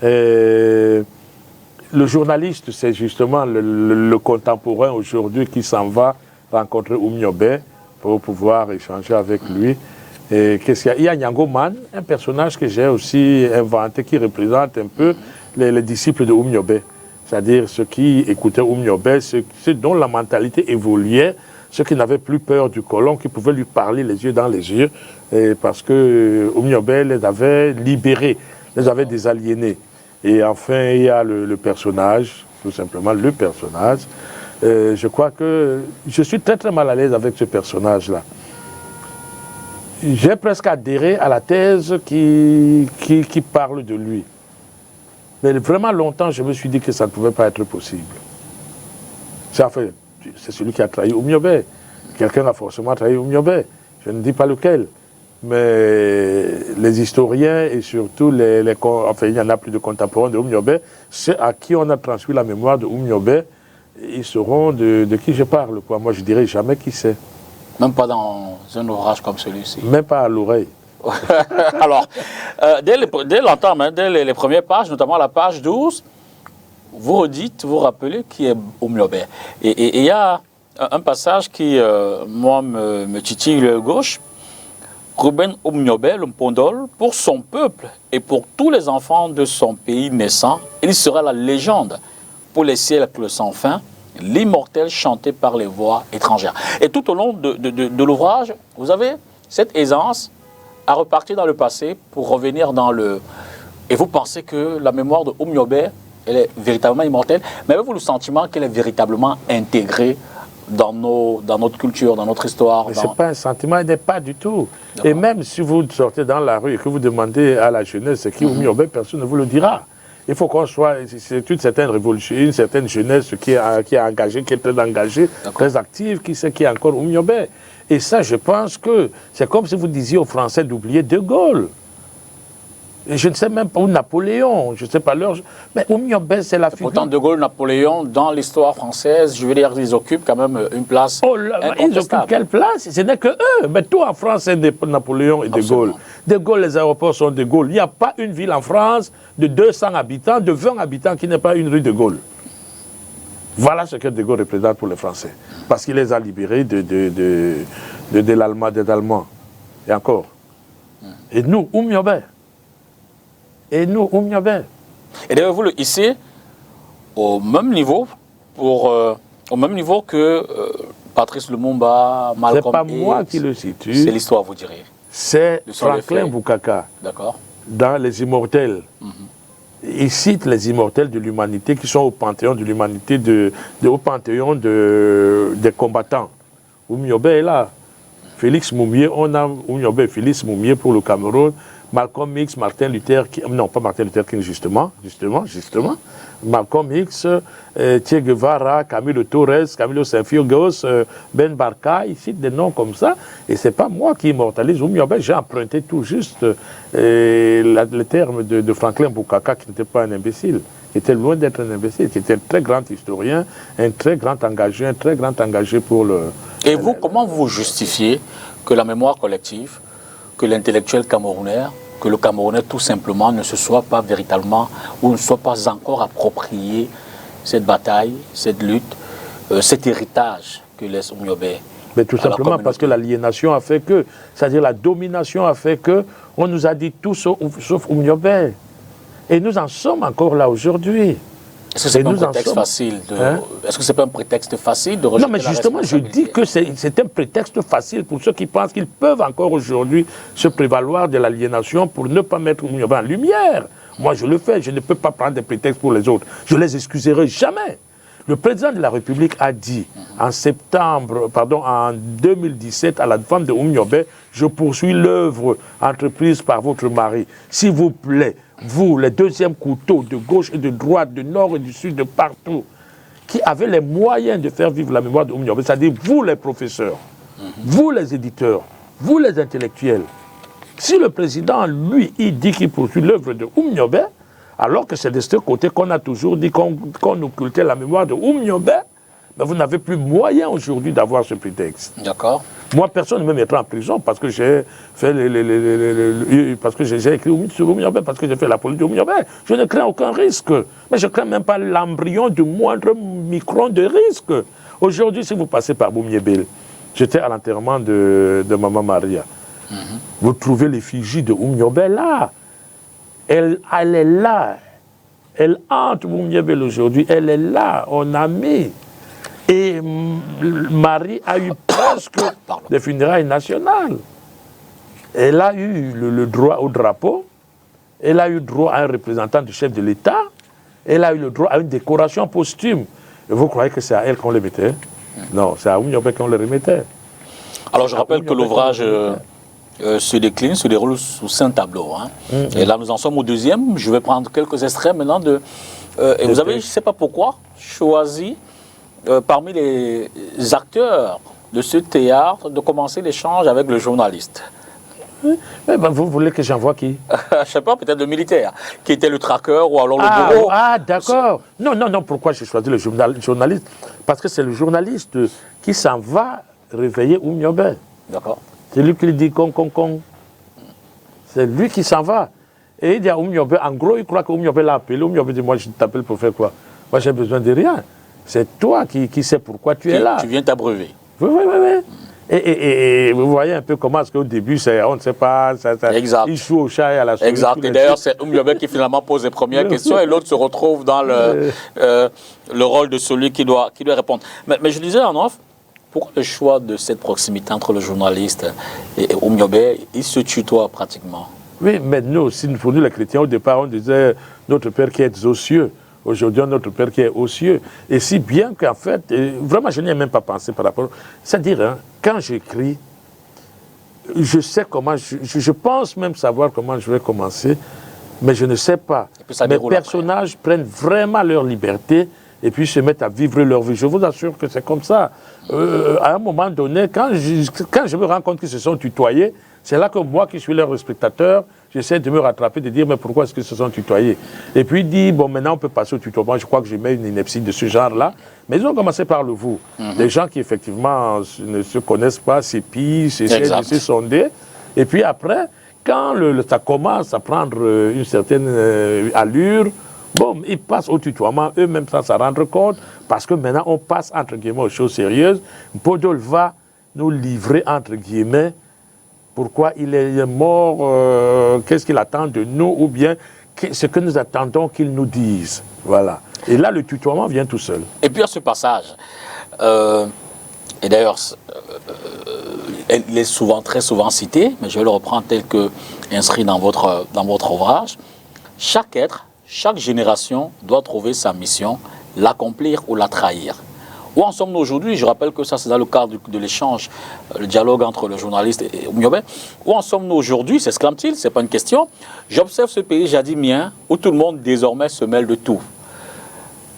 Le journaliste, c'est justement le contemporain aujourd'hui qui s'en va rencontrer Oumyobé pour pouvoir échanger avec lui. Et qu'est-ce qu'il y a? Il y a Nyango Man, un personnage que j'ai aussi inventé qui représente un peu les disciples de Oumyobé. C'est-à-dire ceux qui écoutaient Oumyobé, ceux dont la mentalité évoluait, ceux qui n'avaient plus peur du colon, qui pouvaient lui parler les yeux dans les yeux, parce que Oumyobé les avait libérés, les avait désaliénés. Et enfin, il y a le personnage, tout simplement le personnage. Je crois que je suis très très mal à l'aise avec ce personnage-là. J'ai presque adhéré à la thèse qui parle de lui. Mais vraiment longtemps, je me suis dit que ça ne pouvait pas être possible. C'est celui qui a trahi Oumyobé. Quelqu'un a forcément trahi Oumyobé. Je ne dis pas lequel. Mais les historiens et surtout enfin, il y en a plus de contemporains de Oumyobé, ceux à qui on a transmis la mémoire de Oumyobé, ils sauront de qui je parle. Quoi. Moi, je dirais jamais qui c'est. Même pas dans un ouvrage comme celui-ci. Même pas à l'oreille. Alors, dès l'entame, hein, dès les premières pages, notamment la page 12, vous rappelez qui est Oumyobé. Et il y a un passage qui, moi, me titille le gauche. Ruben Oumyobé, le Mpondol, pour son peuple et pour tous les enfants de son pays naissant, il sera la légende pour les siècles sans fin, l'immortel chanté par les voix étrangères. Et tout au long de l'ouvrage, vous avez cette aisance à repartir dans le passé pour revenir dans le... Et vous pensez que la mémoire de Oumyobé, elle est véritablement immortelle, mais avez-vous le sentiment qu'elle est véritablement intégrée dans notre culture, dans notre histoire? Ce n'est pas un sentiment, il n'est pas du tout. Et même si vous sortez dans la rue et que vous demandez à la jeunesse ce qui est Oumyobé, personne ne vous le dira. Il faut qu'on soit, c'est une certaine révolution, une certaine jeunesse qui est engagée, qui est très engagée, très active, qui sait qui est encore Oumyobé. Et ça, je pense que c'est comme si vous disiez aux Français d'oublier De Gaulle. Je ne sais même pas où Napoléon, je ne sais pas l'heure. Mais Oumyobé, c'est la figure. Pourtant, De Gaulle, Napoléon, dans l'histoire française, je veux dire, ils occupent quand même une place. Oh là, ils occupent quelle place? Ce n'est que eux. Mais tout en France, c'est Napoléon et De Gaulle. De Gaulle, les aéroports sont De Gaulle. Il n'y a pas une ville en France de 200 habitants, de 20 habitants qui n'est pas une rue De Gaulle. Voilà ce que De Gaulle représente pour les Français. Parce qu'il les a libérés des Allemands. Et encore. Et nous, Oumyobé. Et nous, Oumyobé. Et d'ailleurs, vous, ici, au même niveau que Patrice Lumumba, Malcolm X. C'est pas moi qui le situe. C'est l'histoire, vous direz. C'est Franklin Bukaka. D'accord. Dans Les Immortels. Il cite les immortels de l'humanité qui sont au panthéon de l'humanité, au panthéon des combattants. Oumyobé est là. Félix Moumié, on a Oumyobé et Félix Moumié pour le Cameroun. Malcolm X, Martin Luther King, non pas Martin Luther King justement. Malcolm X, Che Guevara, Camilo Torres, Camilo Cienfuegos, Ben Barka, ils citent des noms comme ça. Et c'est pas moi qui immortalise Oumyobé, j'ai emprunté tout juste le terme de Franklin Bukaka, qui n'était pas un imbécile, qui était loin d'être un imbécile, qui était un très grand historien, un très grand engagé pour le... Et vous, comment vous justifiez que la mémoire collective, que l'intellectuel camerounais, que le Camerounais tout simplement ne se soit pas véritablement ou ne soit pas encore approprié cette bataille, cette lutte, cet héritage que laisse Oumyobé? Mais tout simplement parce que l'aliénation a fait que, c'est-à-dire la domination a fait que, on nous a dit tout sauf Oumyobé. Et nous en sommes encore là aujourd'hui. Est-ce que c'est pas un prétexte facile de... Est-ce que c'est pas un prétexte facile de rejeter? Non, mais justement, je dis que c'est un prétexte facile pour ceux qui pensent qu'ils peuvent encore aujourd'hui se prévaloir de l'aliénation pour ne pas mettre Oumyobé en lumière. Moi, je le fais, je ne peux pas prendre des prétextes pour les autres. Je ne les excuserai jamais. Le président de la République a dit en 2017 à la femme de Oumyobé, je poursuis l'œuvre entreprise par votre mari. S'il vous plaît, vous, les deuxièmes couteaux de gauche et de droite, du nord et du sud, de partout, qui avez les moyens de faire vivre la mémoire de Oumyobé, c'est-à-dire vous les professeurs, vous les éditeurs, vous les intellectuels. Si le président, lui, il dit qu'il poursuit l'œuvre de Oumyobé, alors que c'est de ce côté qu'on a toujours dit qu'on occultait la mémoire de Oumyobé, mais vous n'avez plus moyen aujourd'hui d'avoir ce prétexte. D'accord. Moi, personne ne me mettra en prison parce que j'ai fait parce que j'ai écrit sur Oumyobé, parce que j'ai fait la politique de Oumyobé. Je ne crains aucun risque. Mais je ne crains même pas l'embryon du moindre micron de risque. Aujourd'hui, si vous passez par Oumyobé, j'étais à l'enterrement de Maman Maria. Vous trouvez l'effigie de Oumyobé là. Elle est là. Elle hante Oumyobé aujourd'hui. Elle est là. On a mis. Et Marie a eu presque des funérailles nationales. Elle a eu le droit au drapeau. Elle a eu droit à un représentant du chef de l'État. Elle a eu le droit à une décoration posthume. Et vous croyez que c'est à elle qu'on le mettait? Non, c'est à Oumyobé qu'on le remettait. Alors je rappelle que l'ouvrage se décline, se déroule sous 5 tableaux. Et là, nous en sommes au deuxième. Je vais prendre quelques extraits maintenant de... et vous avez, je ne sais pas pourquoi, choisi parmi les acteurs de ce théâtre de commencer l'échange avec le journaliste. Mais ben, vous voulez que j'envoie qui? Je ne sais pas, peut-être le militaire, qui était le traqueur ou alors le bourreau. Ah, d'accord. Non, pourquoi j'ai choisi le journaliste? Parce que c'est le journaliste qui s'en va réveiller Oumyobé. D'accord. C'est lui qui lui dit con. C'est lui qui s'en va. Et il dit à Oumyobé, en gros, il croit que Oumyobé l'a appelé. Oumyobé dit, moi, je t'appelle pour faire quoi? Moi, j'ai besoin de rien. C'est toi qui sais pourquoi tu es là. Tu viens t'abreuver. Oui. Et vous voyez un peu comment est-ce qu'au début, on ne sait pas, exact. Il joue au chat et à la souris. Exact. Et d'ailleurs, c'est Oumyobé qui finalement pose les premières questions et l'autre se retrouve dans le rôle de celui qui doit répondre. Mais je disais en off, pourquoi le choix de cette proximité entre le journaliste et Oumyobé, il se tutoie pratiquement? Oui, mais nous aussi, pour nous les chrétiens, au départ, on disait notre Père qui est aux cieux. Aujourd'hui, notre Père qui est aux cieux. Et si bien qu'en fait, vraiment, je n'y ai même pas pensé par rapport... C'est-à-dire, quand j'écris, je sais comment... Je pense même savoir comment je vais commencer, mais je ne sais pas. Mes personnages prennent vraiment leur liberté et puis se mettent à vivre leur vie. Je vous assure que c'est comme ça. À un moment donné, quand je me rends compte qu'ils se sont tutoyés, c'est là que moi, qui suis leur spectateur, j'essaie de me rattraper, de dire, mais pourquoi est-ce qu'ils se sont tutoyés? Et puis il dit, bon, maintenant on peut passer au tutoiement. Je crois que j'ai mis une ineptie de ce genre-là. Mais ils ont commencé par le vous. Des gens qui, effectivement, ne se connaissent pas, s'épient, essaient de se sonder. Et puis après, quand ça commence à prendre une certaine allure, bon, ils passent au tutoiement, eux-mêmes sans s'en rendre compte, parce que maintenant on passe, entre guillemets, aux choses sérieuses. Podol va nous livrer, entre guillemets, pourquoi il est mort, qu'est-ce qu'il attend de nous, ou bien ce que nous attendons qu'il nous dise. Voilà. Et là, le tutoiement vient tout seul. Et puis à ce passage, et d'ailleurs, il est souvent, très souvent cité, mais je vais le reprendre tel que inscrit dans votre ouvrage. Chaque être, chaque génération doit trouver sa mission, l'accomplir ou la trahir. Où en sommes-nous aujourd'hui? Je rappelle que ça, c'est dans le cadre de l'échange, le dialogue entre le journaliste et Oumyobé. Où en sommes-nous aujourd'hui? S'exclame-t-il, ce n'est pas une question. J'observe ce pays jadis mien, où tout le monde désormais se mêle de tout.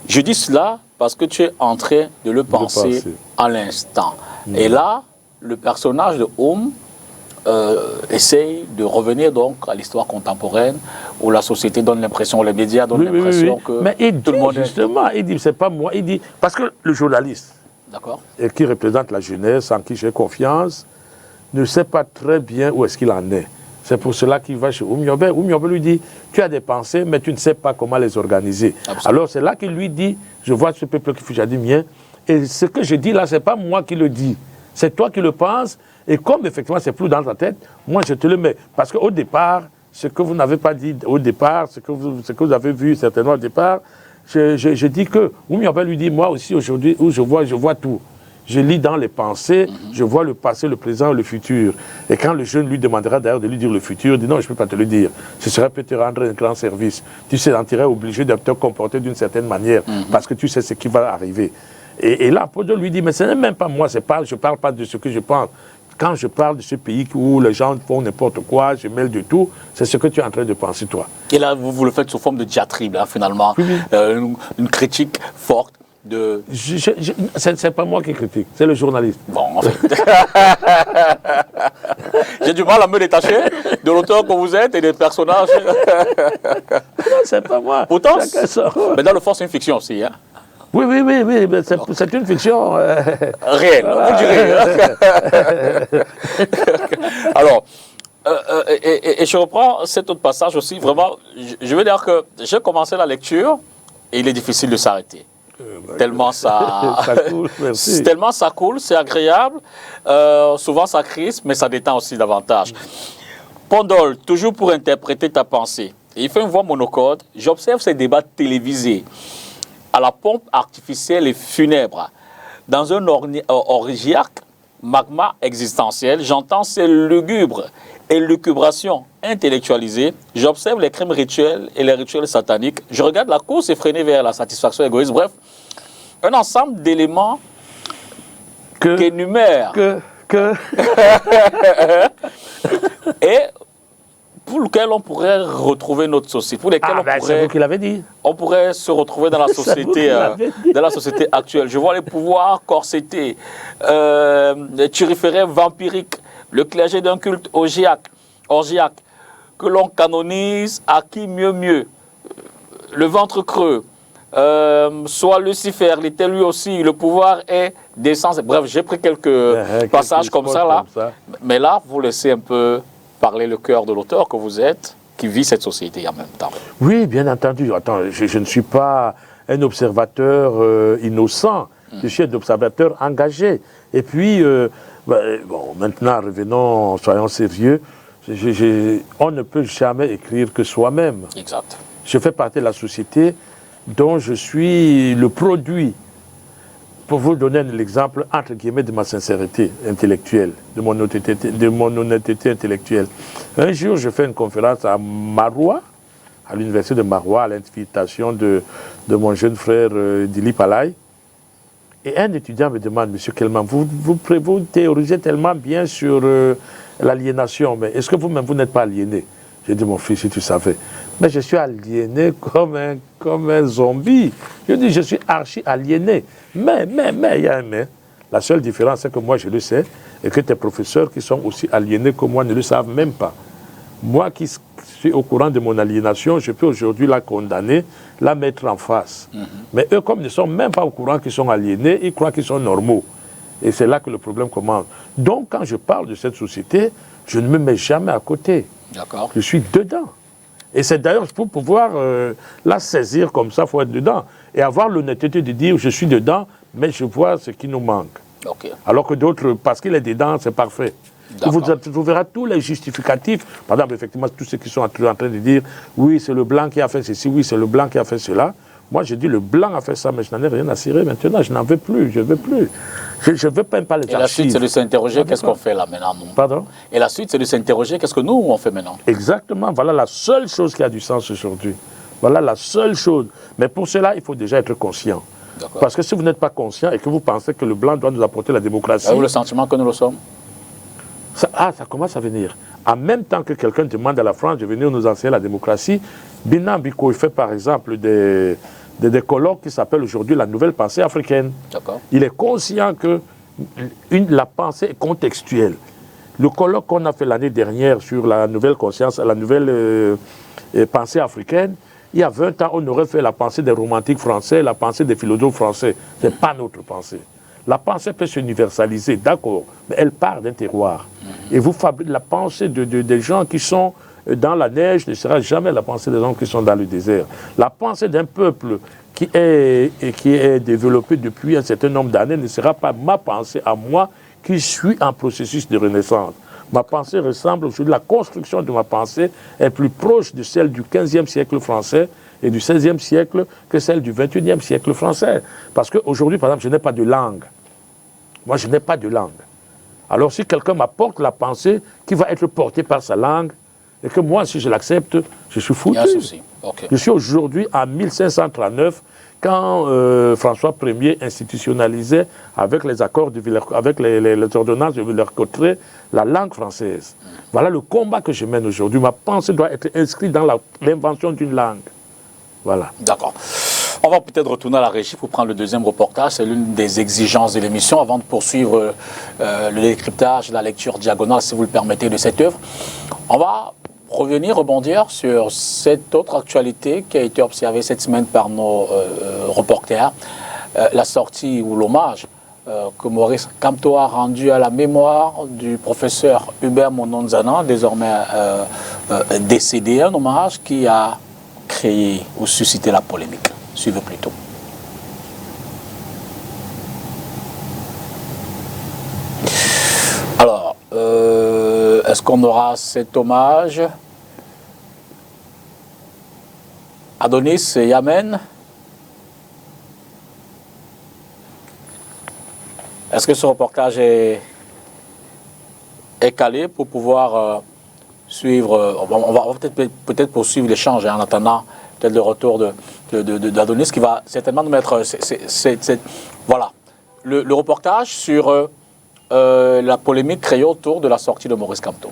Je dis cela parce que tu es en train de le penser à l'instant. Et là, le personnage de Oum essaye de revenir donc à l'histoire contemporaine où la société donne l'impression, les médias donnent l'impression que mais il tout dit, le monde justement, il dit, c'est pas moi, il dit, parce que le journaliste, qui représente la jeunesse, en qui j'ai confiance, ne sait pas très bien où est-ce qu'il en est. C'est pour cela qu'il va chez Oumyobé. Oumyobé lui dit, tu as des pensées, mais tu ne sais pas comment les organiser. Absolument. Alors c'est là qu'il lui dit, je vois ce peuple qui fut jadis mien, et ce que je dis là, c'est pas moi qui le dis, c'est toi qui le penses, et comme effectivement c'est plus dans ta tête, moi je te le mets. Parce qu'au départ, ce que vous n'avez pas dit au départ, ce que vous avez vu certainement au départ, je dis que Oumyobé lui dit, moi aussi aujourd'hui, où je vois tout. Je lis dans les pensées, je vois le passé, le présent et le futur. Et quand le jeune lui demandera d'ailleurs de lui dire le futur, il dit non, je ne peux pas te le dire. Ce serait peut te rendre un grand service. Tu te sentirais obligé de te comporter d'une certaine manière parce que tu sais ce qui va arriver. Et là, Podol lui dit, mais ce n'est même pas moi, je ne parle pas de ce que je pense. Quand je parle de ce pays où les gens font n'importe quoi, je mêle de tout, c'est ce que tu es en train de penser, toi. Et là, vous le faites sous forme de diatribe, là, finalement, une critique forte. C'est pas moi qui critique, c'est le journaliste. Bon, en fait. J'ai du mal à me détacher de l'auteur que vous êtes et des personnages. Non, c'est pas moi. Pourtant, mais dans le fond, c'est une fiction aussi. Hein? Oui, mais c'est une fiction. Réelle, vous direz. Alors, et je reprends cet autre passage aussi. Vraiment, je veux dire que j'ai commencé la lecture et il est difficile de s'arrêter. Tellement ça coule, merci. Tellement ça coule, c'est agréable. Souvent ça crispe, mais ça détend aussi davantage. Podol, toujours pour interpréter ta pensée. Et il fait une voix monocorde. J'observe ces débats télévisés à la pompe artificielle et funèbre. Dans un orgiaque magma existentiel, j'entends ces lugubres élucubrations intellectualisées. J'observe les crimes rituels et les rituels sataniques. Je regarde la course effrénée vers la satisfaction égoïste. Bref, un ensemble d'éléments qu'énumère. Et pour lequel on pourrait retrouver notre société. Pour lesquels c'est vous qui l'avez dit. On pourrait se retrouver dans la société, dans la société actuelle. Je vois les pouvoirs corsetés, les turiféraires vampiriques, le clergé d'un culte orgiaque, que l'on canonise à qui mieux, le ventre creux, soit Lucifer, il était lui aussi, le pouvoir est d'essence. Bref, j'ai pris quelques passages comme ça là. Mais là, vous laissez un peu parler le cœur de l'auteur que vous êtes, qui vit cette société en même temps. Oui, bien entendu. Attends, je ne suis pas un observateur innocent. Je suis un observateur engagé. Et puis, bon, maintenant, revenons, soyons sérieux. On ne peut jamais écrire que soi-même. Exact. Je fais partie de la société dont je suis le produit. Pour vous donner l'exemple, entre guillemets, de ma sincérité intellectuelle, de mon honnêteté intellectuelle. Un jour, je fais une conférence à Maroua, à l'université de Maroua, à l'invitation de mon jeune frère Dili Palay. Et un étudiant me demande, Monsieur Kelman, vous théorisez tellement bien sur l'aliénation, mais est-ce que vous-même, vous n'êtes pas aliéné? J'ai dit, mon fils, si tu savais. Mais je suis aliéné comme un zombie. Je dis, je suis archi-aliéné. Mais, il y a un mais. La seule différence, c'est que moi, je le sais, et que tes professeurs qui sont aussi aliénés que moi ne le savent même pas. Moi qui suis au courant de mon aliénation, je peux aujourd'hui la condamner, la mettre en face. Mais eux, comme ils ne sont même pas au courant qu'ils sont aliénés, ils croient qu'ils sont normaux. Et c'est là que le problème commence. Donc, quand je parle de cette société, je ne me mets jamais à côté. D'accord. Je suis dedans. Et c'est d'ailleurs pour pouvoir la saisir comme ça, il faut être dedans. Et avoir l'honnêteté de dire, je suis dedans, mais je vois ce qui nous manque. Okay. Alors que d'autres, parce qu'il est dedans, c'est parfait. Vous verrez tous les justificatifs. Par exemple, effectivement, tous ceux qui sont en train de dire, oui, c'est le blanc qui a fait ceci, oui, c'est le blanc qui a fait cela. Moi, j'ai dit, le blanc a fait ça, mais je n'en ai rien à cirer maintenant. Je n'en veux plus, je ne veux plus. Je ne veux même pas les archives. Et la suite, c'est de s'interroger, qu'est-ce qu'on fait là maintenant, nous? Pardon? Et la suite, c'est de s'interroger, qu'est-ce que nous, on fait maintenant? Exactement. Voilà la seule chose qui a du sens aujourd'hui. Voilà la seule chose. Mais pour cela, il faut déjà être conscient. Parce que si vous n'êtes pas conscient et que vous pensez que le blanc doit nous apporter la démocratie... Avez-vous le sentiment que nous le sommes? Ça commence à venir. En même temps que quelqu'un demande à la France de venir nous enseigner la démocratie, Binan Biko fait par exemple des colloques qui s'appellent aujourd'hui la nouvelle pensée africaine. Il est conscient que la pensée est contextuelle. Le colloque qu'on a fait l'année dernière sur la nouvelle conscience, la nouvelle pensée africaine, il y a 20 ans, on aurait fait la pensée des romantiques français, la pensée des philosophes français. Ce n'est pas notre pensée. La pensée peut s'universaliser, d'accord, mais elle part d'un terroir. Et vous fabriquez la pensée des gens qui sont dans la neige ne sera jamais la pensée des gens qui sont dans le désert. La pensée d'un peuple qui est développé depuis un certain nombre d'années ne sera pas ma pensée à moi qui suis en processus de renaissance. Ma pensée ressemble aujourd'hui, la construction de ma pensée est plus proche de celle du 15e siècle français et du 16e siècle que celle du 21e siècle français. Parce qu'aujourd'hui, par exemple, je n'ai pas de langue. Moi, je n'ai pas de langue. Alors, si quelqu'un m'apporte la pensée qui va être portée par sa langue, et que moi, si je l'accepte, je suis foutu. Il y a un souci. Okay. Je suis aujourd'hui en 1539, quand François Ier institutionnalisait avec les accords de avec les ordonnances de Villers-Cotterêts la langue française. Voilà le combat que je mène aujourd'hui. Ma pensée doit être inscrite dans l'invention d'une langue. Voilà. D'accord. On va peut-être retourner à la régie pour prendre le deuxième reportage. C'est l'une des exigences de l'émission. Avant de poursuivre le décryptage, la lecture diagonale, si vous le permettez, de cette œuvre, on va rebondir sur cette autre actualité qui a été observée cette semaine par nos reporters. La sortie ou l'hommage que Maurice Kamto a rendu à la mémoire du professeur Hubert Mononzana, désormais décédé. Un hommage qui a créé ou suscité la polémique. Suivez plutôt. Alors, est-ce qu'on aura cet hommage? Adonis et Yamen? Est-ce que ce reportage est calé pour pouvoir suivre? On va peut-être poursuivre l'échange en attendant peut-être le retour d'Adonis qui va certainement nous mettre... voilà, le reportage sur la polémique créée autour de la sortie de Maurice Kamto.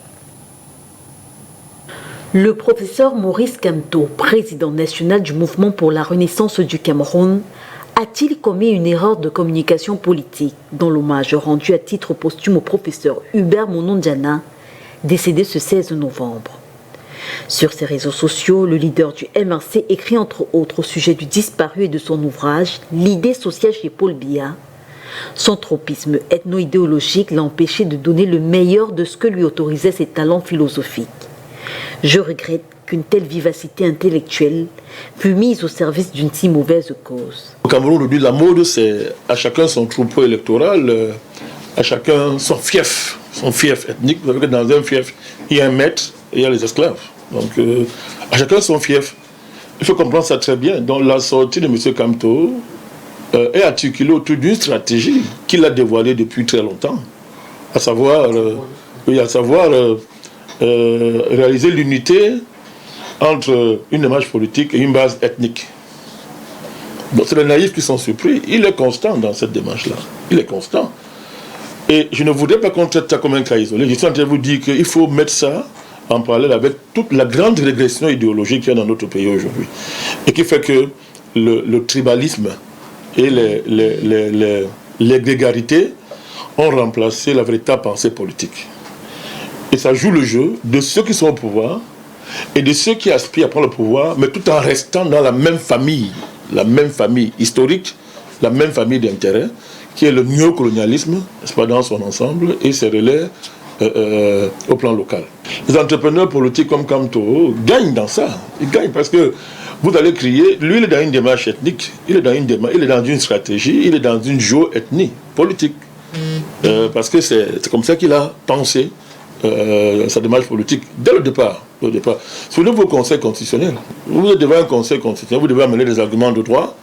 Le professeur Maurice Kamto, président national du Mouvement pour la Renaissance du Cameroun, a-t-il commis une erreur de communication politique dans l'hommage rendu à titre posthume au professeur Hubert Mononzana, décédé ce 16 novembre? Sur ses réseaux sociaux, le leader du MRC écrit entre autres au sujet du disparu et de son ouvrage « L'idée sociale chez Paul Biya ». Son tropisme ethno-idéologique l'a empêché de donner le meilleur de ce que lui autorisaient ses talents philosophiques. Je regrette qu'une telle vivacité intellectuelle fût mise au service d'une si mauvaise cause. Au Cameroun, aujourd'hui, la mode, c'est à chacun son troupeau électoral, à chacun son fief ethnique. Vous savez que dans un fief, il y a un maître et il y a les esclaves. Donc, à chacun son fief. Il faut comprendre ça très bien. Donc, la sortie de M. Kamto est articulée autour d'une stratégie qu'il a dévoilée depuis très longtemps, à savoir, réaliser l'unité entre une démarche politique et une base ethnique. Bon, c'est les naïfs qui sont surpris. Il est constant dans cette démarche-là. Il est constant. Et je ne voudrais pas qu'on traite ça comme un cas isolé. Je suis en train de vous dire qu'il faut mettre ça en parallèle avec toute la grande régression idéologique qu'il y a dans notre pays aujourd'hui. Et qui fait que le tribalisme et les grégarités ont remplacé la véritable pensée politique. Et ça joue le jeu de ceux qui sont au pouvoir et de ceux qui aspirent à prendre le pouvoir, mais tout en restant dans la même famille historique, la même famille d'intérêts, qui est le néocolonialisme, n'est-ce pas, dans son ensemble, et ses relais au plan local. Les entrepreneurs politiques comme Kamto gagnent dans ça. Ils gagnent parce que vous allez crier, lui il est dans une démarche ethnique, il est dans une stratégie, il est dans une géo-ethnie politique. Parce que c'est comme ça qu'il a pensé sa démarche politique dès le départ. Souvenez vos conseils constitutionnels. Vous êtes devant un conseil constitutionnel, vous devez amener des arguments de droit,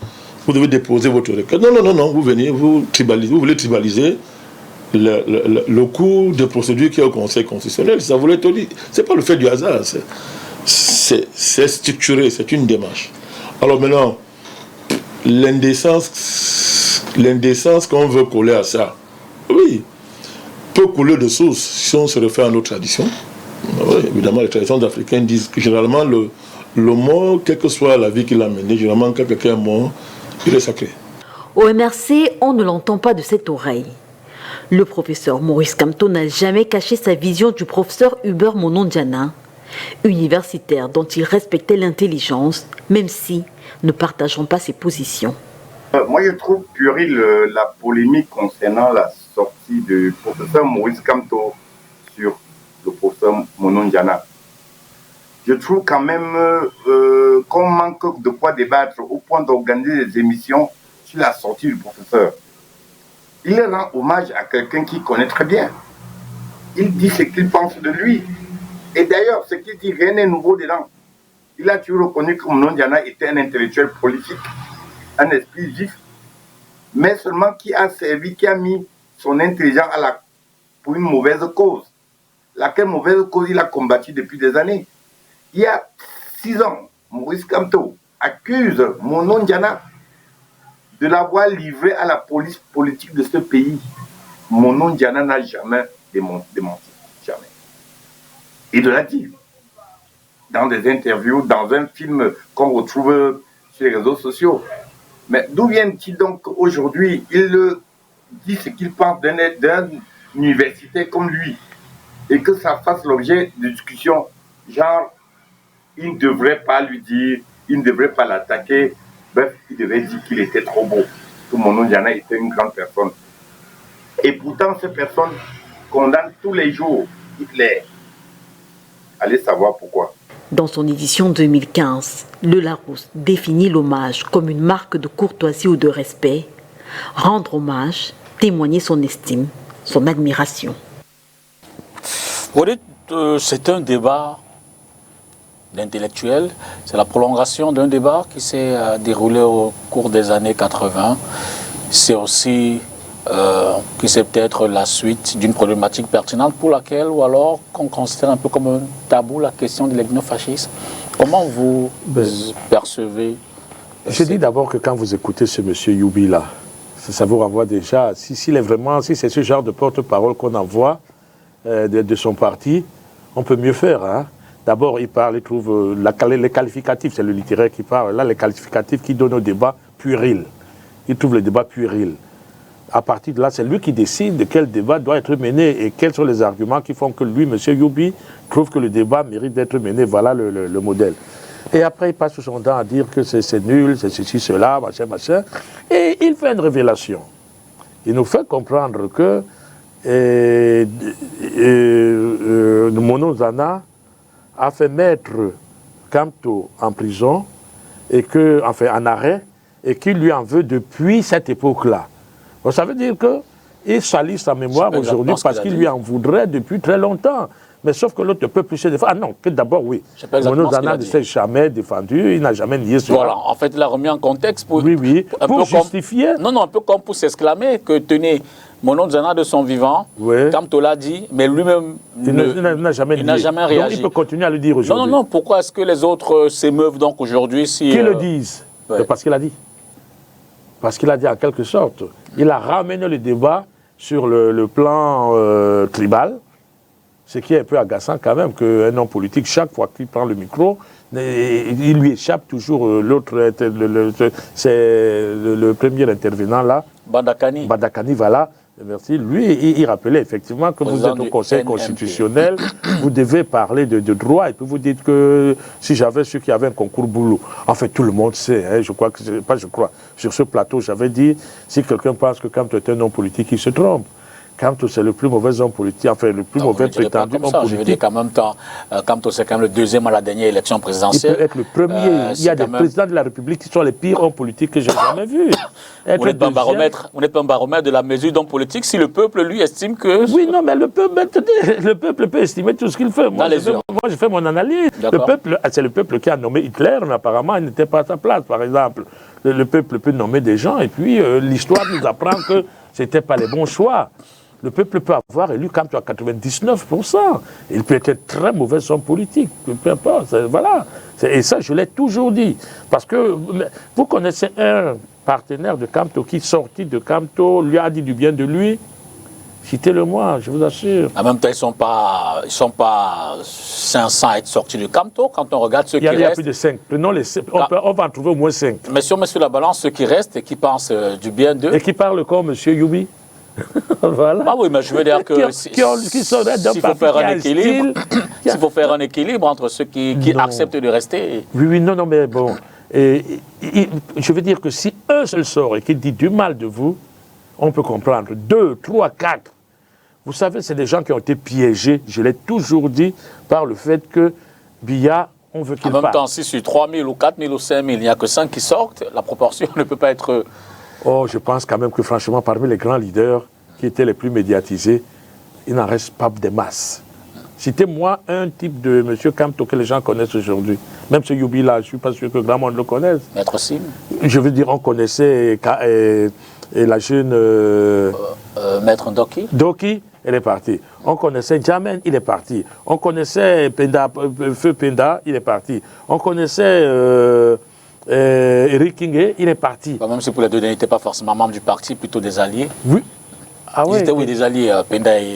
vous devez déposer votre requête. Non, vous venez, vous voulez tribaliser le cours de procédure qui est au conseil constitutionnel. Ça voulait te dire. C'est pas le fait du hasard, c'est structuré, c'est une démarche. Alors maintenant, l'indécence qu'on veut coller à ça, oui, peut couler de source si on se réfère à nos traditions. Oui, évidemment, les traditions africaines disent que généralement le mort, quelle que soit la vie qu'il a menée, généralement quand quelqu'un est mort, il est sacré. Au MRC, on ne l'entend pas de cette oreille. Le professeur Maurice Kamto n'a jamais caché sa vision du professeur Hubert Monondiana, universitaire dont il respectait l'intelligence, même si ne partageant pas ses positions. Moi, je trouve puérile la polémique concernant la sortie du professeur Maurice Kamto sur le professeur Monondiana. Je trouve quand même qu'on manque de quoi débattre au point d'organiser des émissions sur la sortie du professeur. Il rend hommage à quelqu'un qu'il connaît très bien. Il dit ce qu'il pense de lui. Et d'ailleurs, ce qu'il dit, rien n'est nouveau dedans. Il a toujours reconnu que Monondiana était un intellectuel politique, un esprit vif, mais seulement qui a servi, qui a mis son intelligence pour une mauvaise cause. Laquelle mauvaise cause il a combattu depuis des années. Il y a 6 ans, Maurice Kamto accuse Monondiana de l'avoir livré à la police politique de ce pays. Monondiana n'a jamais démenti. Jamais. Il l'a dit dans des interviews, dans un film qu'on retrouve sur les réseaux sociaux. Mais d'où vient-il donc aujourd'hui? Il dit ce qu'il pense d'un universitaire comme lui et que ça fasse l'objet de discussions genre il ne devrait pas lui dire, il ne devrait pas l'attaquer. Bref, il devait dire qu'il était trop beau, que Monondiana était une grande personne. Et pourtant, ces personnes condamnent tous les jours Hitler. Allez savoir pourquoi. Dans son édition 2015, le Larousse définit l'hommage comme une marque de courtoisie ou de respect. Rendre hommage, témoigner son estime, son admiration. Vous dites, c'est un débat d'intellectuels, c'est la prolongation d'un débat qui s'est déroulé au cours des années 80. C'est aussi qui c'est peut-être la suite d'une problématique pertinente pour laquelle, ou alors qu'on considère un peu comme un tabou, la question de l'ethnofascisme. Comment vous percevez Je dis d'abord que quand vous écoutez ce monsieur Youbi là, ça vous renvoie déjà, si c'est ce genre de porte-parole qu'on envoie de son parti, on peut mieux faire, hein. D'abord, il parle, il trouve les qualificatifs, c'est le littéraire qui parle, là, les qualificatifs qui donnent au débat puéril. Il trouve le débat puéril. À partir de là, c'est lui qui décide de quel débat doit être mené et quels sont les arguments qui font que lui, M. Youbi, trouve que le débat mérite d'être mené. Voilà le modèle. Et après, il passe son temps à dire que c'est nul, c'est ceci, cela, machin. Et il fait une révélation. Il nous fait comprendre que Monondiana a fait mettre Kamto en prison, en arrêt, et qu'il lui en veut depuis cette époque-là. Donc, ça veut dire qu'il salit sa mémoire aujourd'hui parce qu'il lui en voudrait depuis très longtemps. Mais sauf que l'autre ne peut plus se défendre. Ah non, que d'abord, oui. Monondiana ne s'est jamais défendu, il n'a jamais nié cela. Voilà, en fait, il a remis en contexte pour... Oui, pour justifier. Non, un peu comme pour s'exclamer que, tenez, Monondiana de son vivant, Kamto l'a dit, mais lui-même n'a jamais réagi. Donc il peut continuer à le dire aujourd'hui. Non, pourquoi est-ce que les autres s'émeuvent donc aujourd'hui si... Qu'ils le disent. Parce qu'il a dit. Parce qu'il a dit en quelque sorte. Il a ramené le débat sur le plan tribal, ce qui est un peu agaçant quand même, qu'un homme politique, chaque fois qu'il prend le micro, il lui échappe toujours l'autre, c'est le premier intervenant là. Badakani, voilà. Merci. Lui, il rappelait effectivement que vous êtes au Conseil constitutionnel, vous devez parler de droit, et puis vous dites que si j'avais su qu'il y avait un concours boulot, en fait, tout le monde sait, hein, je crois, sur ce plateau, j'avais dit, si quelqu'un pense que Kamto est un homme politique, il se trompe. Kamto, c'est le plus mauvais homme politique, enfin le plus mauvais prétendu homme politique. Je veux dire qu'en même temps, Kamto, c'est quand même le deuxième à la dernière élection présidentielle. Il peut être le premier. Il y a des présidents de la République qui sont les pires hommes politiques que j'ai jamais vus. Vous n'êtes pas un baromètre de la mesure d'homme politique si le peuple, lui, estime que... Oui, non, mais le peuple peut estimer tout ce qu'il fait. Moi, je fais mon analyse. Le peuple, c'est le peuple qui a nommé Hitler, mais apparemment, il n'était pas à sa place, par exemple. Le peuple peut nommer des gens, et puis l'histoire nous apprend que ce n'était pas les bons choix. Le peuple peut avoir élu Kamto à 99%. Il peut être un très mauvais homme politique, peu importe. Voilà. Et ça, je l'ai toujours dit. Parce que vous connaissez un partenaire de Kamto qui, sorti de Kamto, lui a dit du bien de lui. Citez-le-moi, je vous assure. En même temps, ils sont pas 500 à être sortis de Kamto. Quand on regarde ceux qui restent... Il y a plus de 5. Prenons les 5. On va en trouver au moins 5. Mais si on met sur la balance ceux qui restent et qui pensent du bien d'eux... Et qui parlent comme M. Youbi. Voilà. Ah oui, mais je veux dire que s'il faut faire un équilibre, s'il faut faire un équilibre entre ceux qui acceptent de rester. Oui, non, mais bon. Je veux dire que si un seul sort et qui dit du mal de vous, on peut comprendre. 2, 3, 4. Vous savez, c'est des gens qui ont été piégés, je l'ai toujours dit, par le fait que Biya, on veut qu'il parte. En même temps, si sur 3 000 ou 4 000 ou 5 000, il n'y a que 5 qui sortent, la proportion ne peut pas être... Oh, je pense quand même que franchement, parmi les grands leaders qui étaient les plus médiatisés, il n'en reste pas des masses. Citez-moi un type de M. Kamto que les gens connaissent aujourd'hui. Même ce Youbi là, je ne suis pas sûr que grand monde le connaisse. Maître Sim. Je veux dire, on connaissait la jeune... Maître Doki. Doki, elle est partie. On connaissait Jamen, il est parti. On connaissait Penda, Feu Penda, il est parti. On connaissait... Eric Kingé, il est parti. Même si pour les deux derniers n'étaient pas forcément membres du parti, plutôt des alliés. Oui. Ah ils étaient des alliés. Penda et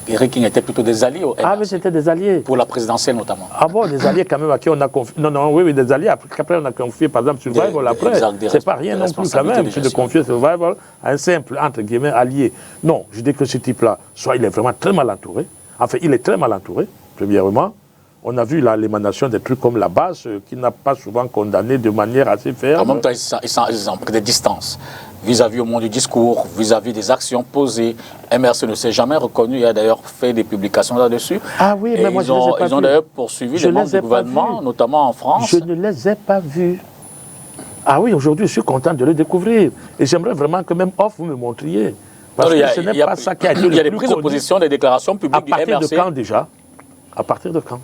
Eric King étaient plutôt des alliés au MRC. Ah, mais c'était des alliés. Pour la présidentielle notamment. Ah bon, des alliés quand même à qui on a confié. Non, oui, des alliés qu'après on a confié, par exemple, Survival après. C'est pas rien non plus quand même, c'est de confier Survival à un simple, entre guillemets, allié. Non, je dis que ce type-là, soit il est vraiment très mal entouré. Enfin, il est très mal entouré, premièrement. On a vu l'émanation des trucs comme la base, qui n'a pas souvent condamné de manière assez ferme. En même temps, ils ont pris des distances vis-à-vis au monde du discours, vis-à-vis des actions posées. MRC ne s'est jamais reconnu, il a d'ailleurs fait des publications là-dessus. Ah oui, mais moi ils ont d'ailleurs poursuivi les membres du gouvernement, notamment en France. Je ne les ai pas vus. Ah oui, aujourd'hui, je suis content de les découvrir. Et j'aimerais vraiment que même off, vous me montriez. Parce que ce n'est pas ça qui a été le plus connu. Il y a des prises de position, des déclarations publiques du MRC. À partir de quand déjà? À partir de quand?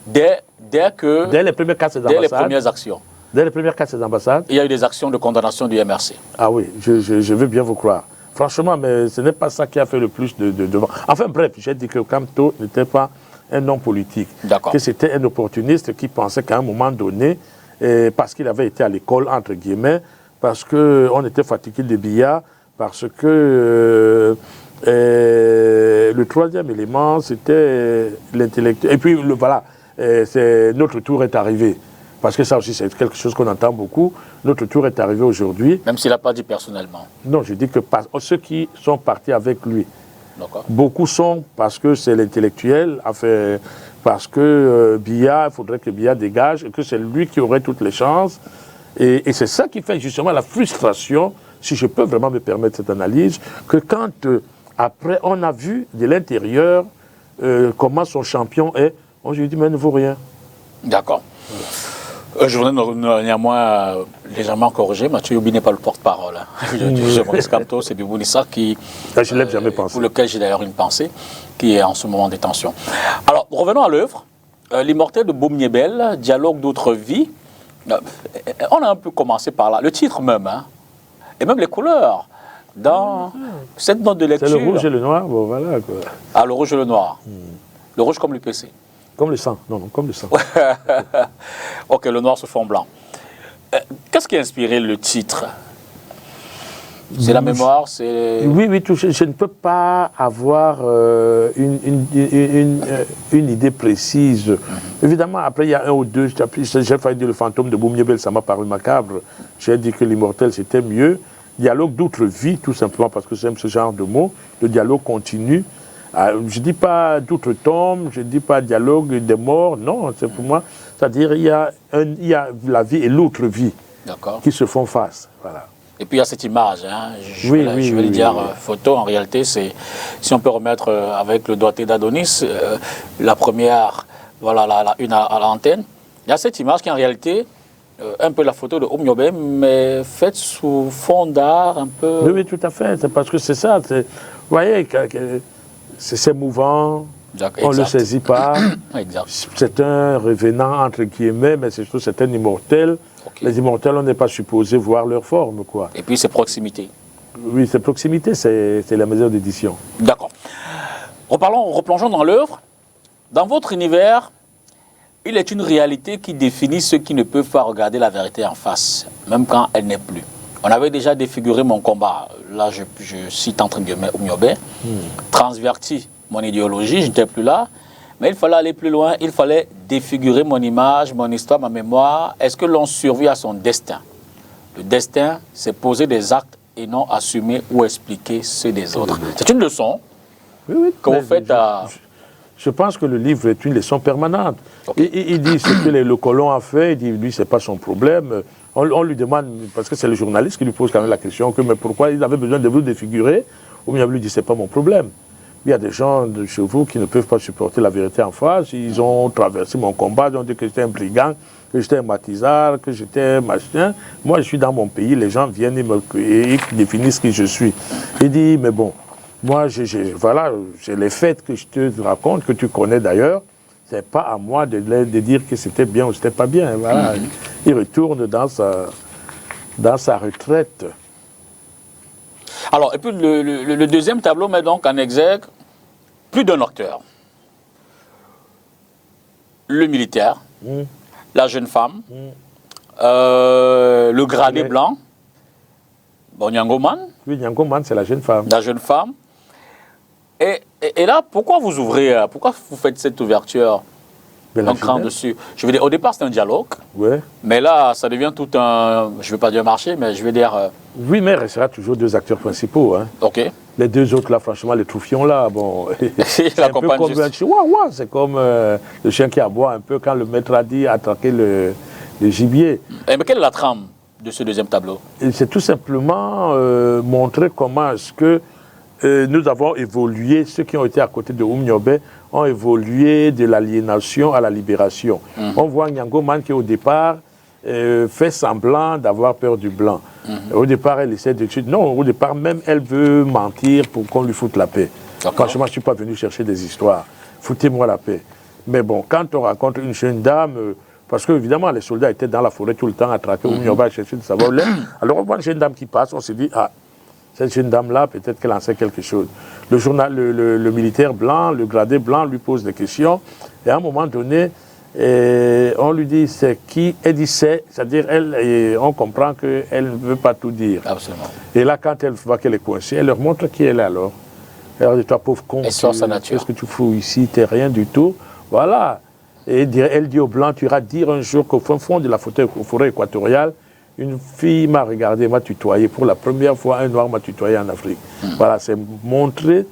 Dès les premières casses d'ambassade. Dès les premières actions. Dès les premières casses d'ambassade. Il y a eu des actions de condamnation du MRC. Ah oui, je veux bien vous croire. Franchement, mais ce n'est pas ça qui a fait le plus de vent. Enfin bref, j'ai dit que Kamto n'était pas un homme politique. Que c'était un opportuniste qui pensait qu'à un moment donné, parce qu'il avait été à l'école, entre guillemets, parce qu'on était fatigué de Biya, parce que le troisième élément, c'était l'intellectuel. Et puis, voilà. Notre tour est arrivé. Parce que ça aussi, c'est quelque chose qu'on entend beaucoup. Notre tour est arrivé aujourd'hui. Même s'il n'a pas dit personnellement. Non, je dis que ceux qui sont partis avec lui, beaucoup sont parce que c'est l'intellectuel, enfin, parce que Biya, il faudrait que Biya dégage, et que c'est lui qui aurait toutes les chances. Et c'est ça qui fait justement la frustration, si je peux vraiment me permettre cette analyse, que quand, après, on a vu de l'intérieur comment son champion est, on lui dit, mais il ne vaut rien. D'accord. Je voudrais néanmoins légèrement corriger. Mathieu Youbi n'est pas le porte-parole. Maurice Kamto, c'est Bibou Nissa qui. Je ne l'ai jamais pensé. Pour lequel j'ai d'ailleurs une pensée, qui est en ce moment en détention. Alors, revenons à l'œuvre. L'immortel de Boumniebel, dialogue d'autres vies. On a un peu commencé par là. Le titre même, hein, et même les couleurs. Dans cette note de lecture. C'est le rouge et le noir, bon voilà quoi. Ah, le rouge et le noir. Le rouge comme le PC. Comme le sang, non, comme le sang. Ok, le noir sur fond blanc. Qu'est-ce qui a inspiré le titre? C'est la mémoire, c'est... Oui, je ne peux pas avoir une idée précise. Évidemment, après, il y a un ou deux, j'ai failli dire le fantôme de Boumniebel, ça m'a paru macabre. J'ai dit que l'immortel, c'était mieux. dialogue d'outre-vie, tout simplement, parce que j'aime ce genre de mots. Le dialogue continue. Je ne dis pas d'outre-tombe, je ne dis pas dialogue des morts, non, c'est pour moi. C'est-à-dire il y a la vie et l'autre-vie qui se font face. Voilà. Et puis il y a cette image, hein, je vais le dire, photo, en réalité, c'est, si on peut remettre avec le doigté d'Adonis, la première, voilà, la une à l'antenne, il y a cette image qui en réalité, un peu la photo de Oumniobé, mais faite sous fond d'art, un peu... Oui, tout à fait, c'est parce que c'est ça, vous voyez, c'est mouvant, on ne le saisit pas, c'est un revenant entre guillemets, mais surtout c'est un immortel. Les immortels, on n'est pas supposé voir leur forme, quoi. Et puis c'est proximité. Oui, c'est proximité, c'est la mesure d'édition. D'accord. Replongeons dans l'œuvre. Dans votre univers, il est une réalité qui définit ceux qui ne peuvent pas regarder la vérité en face, même quand elle n'est plus. On avait déjà défiguré mon combat. Là, je cite entre guillemets Oumniobé. Transverti mon idéologie, je n'étais plus là. Mais il fallait aller plus loin, il fallait défigurer mon image, mon histoire, ma mémoire. Est-ce que l'on survit à son destin? Le destin, c'est poser des actes et non assumer ou expliquer ceux des autres. C'est une leçon que vous faites à... Je pense que le livre est une leçon permanente. Il dit ce que le colon a fait, il dit lui, ce n'est pas son problème. On lui demande, parce que c'est le journaliste qui lui pose quand même la question, mais pourquoi il avait besoin de vous défigurer? Ou bien il lui dit, ce n'est pas mon problème. Il y a des gens de chez vous qui ne peuvent pas supporter la vérité en face. Ils ont traversé mon combat, ils ont dit que j'étais un brigand, que j'étais un matisard, que j'étais machin. Moi, je suis dans mon pays, les gens viennent et définissent qui je suis. Il dit, mais bon, moi, voilà, j'ai les faits que je te raconte, que tu connais d'ailleurs. Ce n'est pas à moi de dire que c'était bien ou c'était pas bien. Voilà. Il retourne dans sa retraite. Alors, et puis le deuxième tableau met donc en exergue plus d'un acteur. Le militaire, la jeune femme, le gradé blanc, bon, Nyangoman. Oui, Nyangoman, c'est la jeune femme. La jeune femme. Et là, pourquoi vous ouvrez, pourquoi vous faites cette ouverture en cran dessus? Je veux dire, au départ, c'est un dialogue. Ouais. Mais là, ça devient tout un, je ne veux pas dire marché, mais je vais dire... Oui, mais il restera toujours deux acteurs principaux. Hein. Ok. Les deux autres, là, franchement, les troufions, là, bon... c'est un peu comme un chihuahua, c'est comme le chien qui aboie un peu quand le maître a dit attaquer le gibier. Mais quelle est la trame de ce deuxième tableau? C'est tout simplement montrer comment est-ce que nous avons évolué, ceux qui ont été à côté de Oumniobé ont évolué de l'aliénation à la libération. On voit Nyangoman qui, au départ, fait semblant d'avoir peur du blanc. Au départ, elle essaie de... Non, au départ, même, elle veut mentir pour qu'on lui foute la paix. Franchement, je ne suis pas venu chercher des histoires. Foutez-moi la paix. Mais bon, quand on raconte une jeune dame... parce que, évidemment, les soldats étaient dans la forêt tout le temps à traquer Oumniobé, à chercher de savoir. Alors, on voit une jeune dame qui passe, on se dit... ah, cette jeune dame-là, peut-être qu'elle en sait quelque chose. Le militaire blanc, le gradé blanc lui pose des questions. Et à un moment donné, on lui dit c'est qui? Elle dit c'est. C'est-à-dire, on comprend qu'elle ne veut pas tout dire. Absolument. Et là, quand elle voit qu'elle est coincée, elle leur montre qui elle est alors. Elle leur dit, toi, pauvre con, qu'est-ce que tu fous ici? Tu n'es rien du tout. Voilà. Et elle dit au blanc, tu iras dire un jour qu'au fond de la forêt équatoriale, une fille m'a regardé, m'a tutoyé. Pour la première fois, un noir m'a tutoyé en Afrique. Voilà, c'est montrer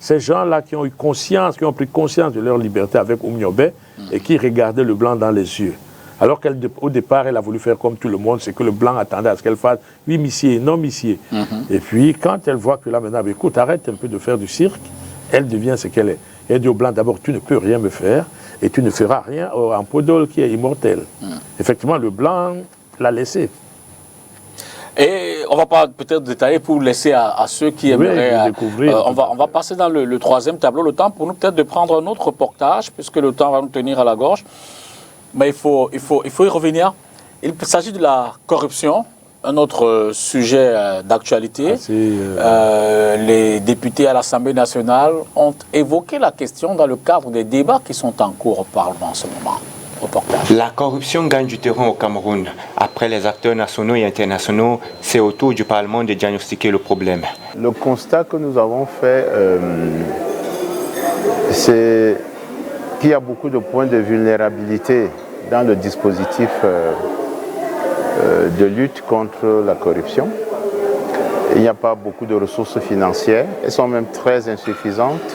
ces gens-là qui ont eu conscience, qui ont pris conscience de leur liberté avec Oumniobé et qui regardaient le blanc dans les yeux. Alors qu'au départ, elle a voulu faire comme tout le monde, c'est que le blanc attendait à ce qu'elle fasse « oui, monsieur, non, monsieur ». Et puis, quand elle voit que là, maintenant, écoute, arrête un peu de faire du cirque, elle devient ce qu'elle est. Elle dit au blanc, d'abord, tu ne peux rien me faire et tu ne feras rien en Podol qui est immortel. Effectivement, le blanc l'a laissé. Et on ne va pas peut-être détailler pour laisser à ceux qui aimeraient découvrir. On va passer dans le troisième tableau. Le temps pour nous peut-être de prendre un autre reportage, puisque le temps va nous tenir à la gorge. Mais il faut y revenir. Il s'agit de la corruption, un autre sujet d'actualité. Les députés à l'Assemblée nationale ont évoqué la question dans le cadre des débats qui sont en cours au Parlement en ce moment. Reportage. La corruption gagne du terrain au Cameroun. Après les acteurs nationaux et internationaux, c'est au tour du Parlement de diagnostiquer le problème. Le constat que nous avons fait, c'est qu'il y a beaucoup de points de vulnérabilité dans le dispositif de lutte contre la corruption. Il n'y a pas beaucoup de ressources financières. Elles sont même très insuffisantes.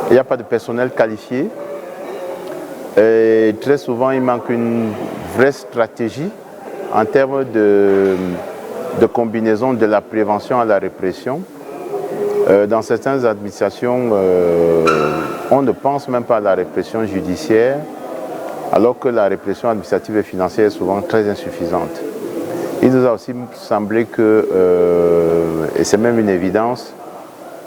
Il n'y a pas de personnel qualifié. Et très souvent, il manque une vraie stratégie en termes de combinaison de la prévention à la répression. Dans certaines administrations, on ne pense même pas à la répression judiciaire, alors que la répression administrative et financière est souvent très insuffisante. Il nous a aussi semblé que, et c'est même une évidence,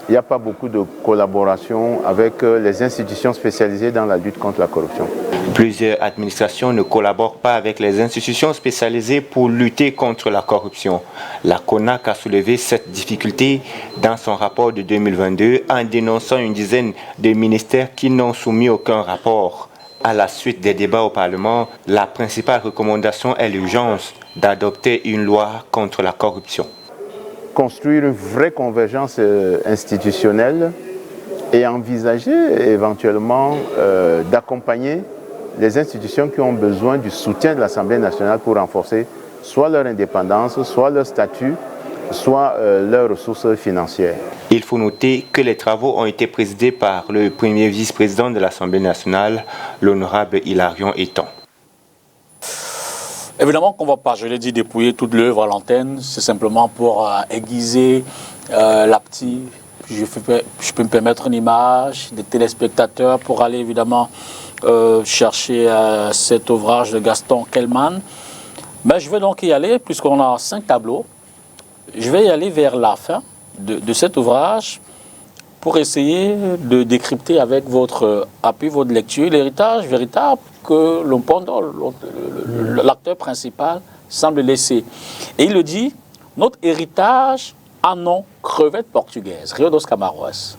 il n'y a pas beaucoup de collaboration avec les institutions spécialisées dans la lutte contre la corruption. Plusieurs administrations ne collaborent pas avec les institutions spécialisées pour lutter contre la corruption. La CONAC a soulevé cette difficulté dans son rapport de 2022 en dénonçant une dizaine de ministères qui n'ont soumis aucun rapport. À la suite des débats au Parlement, la principale recommandation est l'urgence d'adopter une loi contre la corruption. Construire une vraie convergence institutionnelle et envisager éventuellement d'accompagner les institutions qui ont besoin du soutien de l'Assemblée nationale pour renforcer soit leur indépendance, soit leur statut, soit leurs ressources financières. Il faut noter que les travaux ont été présidés par le premier vice-président de l'Assemblée nationale, l'honorable Hilarion Etan. Évidemment qu'on ne va pas, je l'ai dit, dépouiller toute l'œuvre à l'antenne, c'est simplement pour aiguiser la petite. Je peux me permettre une image des téléspectateurs pour aller évidemment chercher cet ouvrage de Gaston Kelman. Ben, je vais donc y aller, puisqu'on a 5 tableaux. Je vais y aller vers la fin de cet ouvrage pour essayer de décrypter avec votre appui, votre lecture, l'héritage véritable que l'acteur principal semble laisser. Et il le dit, notre héritage a nom crevette portugaise, Rio dos Camaroas.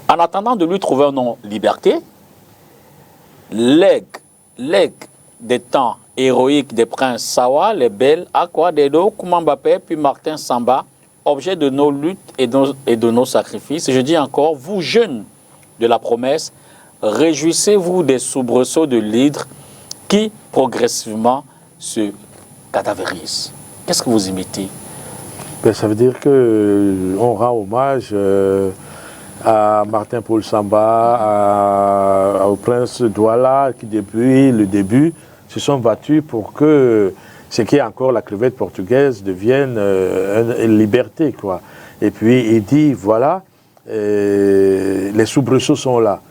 En attendant de lui trouver un nom liberté, legs des temps héroïques des princes Sawa, les Belles, Aqua, Dedo, Koumambapé, puis Martin Samba, objet de nos luttes et de nos sacrifices. Et je dis encore, vous jeunes de la promesse, réjouissez-vous des soubresauts de l'hydre qui progressivement se cadavérise. Qu'est-ce que vous imitez? Ben, ça veut dire qu'on rend hommage à Martin Paul Samba, au prince Douala, qui depuis le début se sont battus pour que ce qui est encore la crevette portugaise devienne une liberté, quoi. Et puis il dit, voilà, les soubresauts sont là.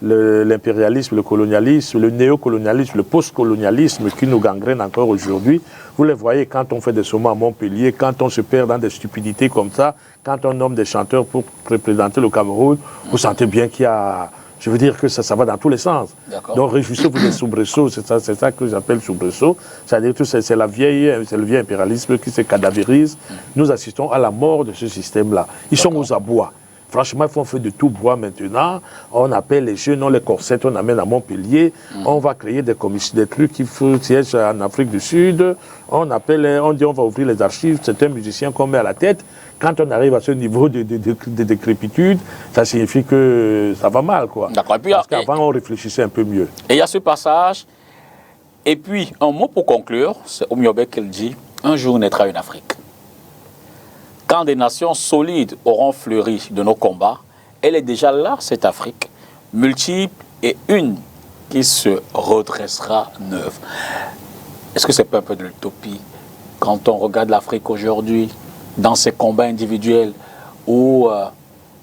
L'impérialisme, le colonialisme, le néocolonialisme, le postcolonialisme qui nous gangrène encore aujourd'hui. Vous les voyez quand on fait des sommets à Montpellier, quand on se perd dans des stupidités comme ça, quand on nomme des chanteurs pour représenter le Cameroun, vous sentez bien qu'il y a... Je veux dire que ça va dans tous les sens. Donc réjouissez-vous des soubresauts, c'est ça que j'appelle soubresauts. C'est-à-dire que c'est le vieil impérialisme qui se cadavérise. Nous assistons à la mort de ce système-là. Ils sont aux abois. Franchement, il faut faire de tout bois maintenant. On appelle les jeunes, on les corsette, on amène à Montpellier. On va créer des commissions, des trucs qui siègent en Afrique du Sud. On dit on va ouvrir les archives. C'est un musicien qu'on met à la tête. Quand on arrive à ce niveau de décrépitude, ça signifie que ça va mal, quoi. Parce qu'avant, on réfléchissait un peu mieux. Et il y a ce passage. Et puis, un mot pour conclure, c'est Oumyobé qui le dit, un jour naîtra une Afrique. Quand des nations solides auront fleuri de nos combats, elle est déjà là, cette Afrique, multiple et une qui se redressera neuve. Est-ce que c'est pas un peu de l'utopie quand on regarde l'Afrique aujourd'hui, dans ses combats individuels, où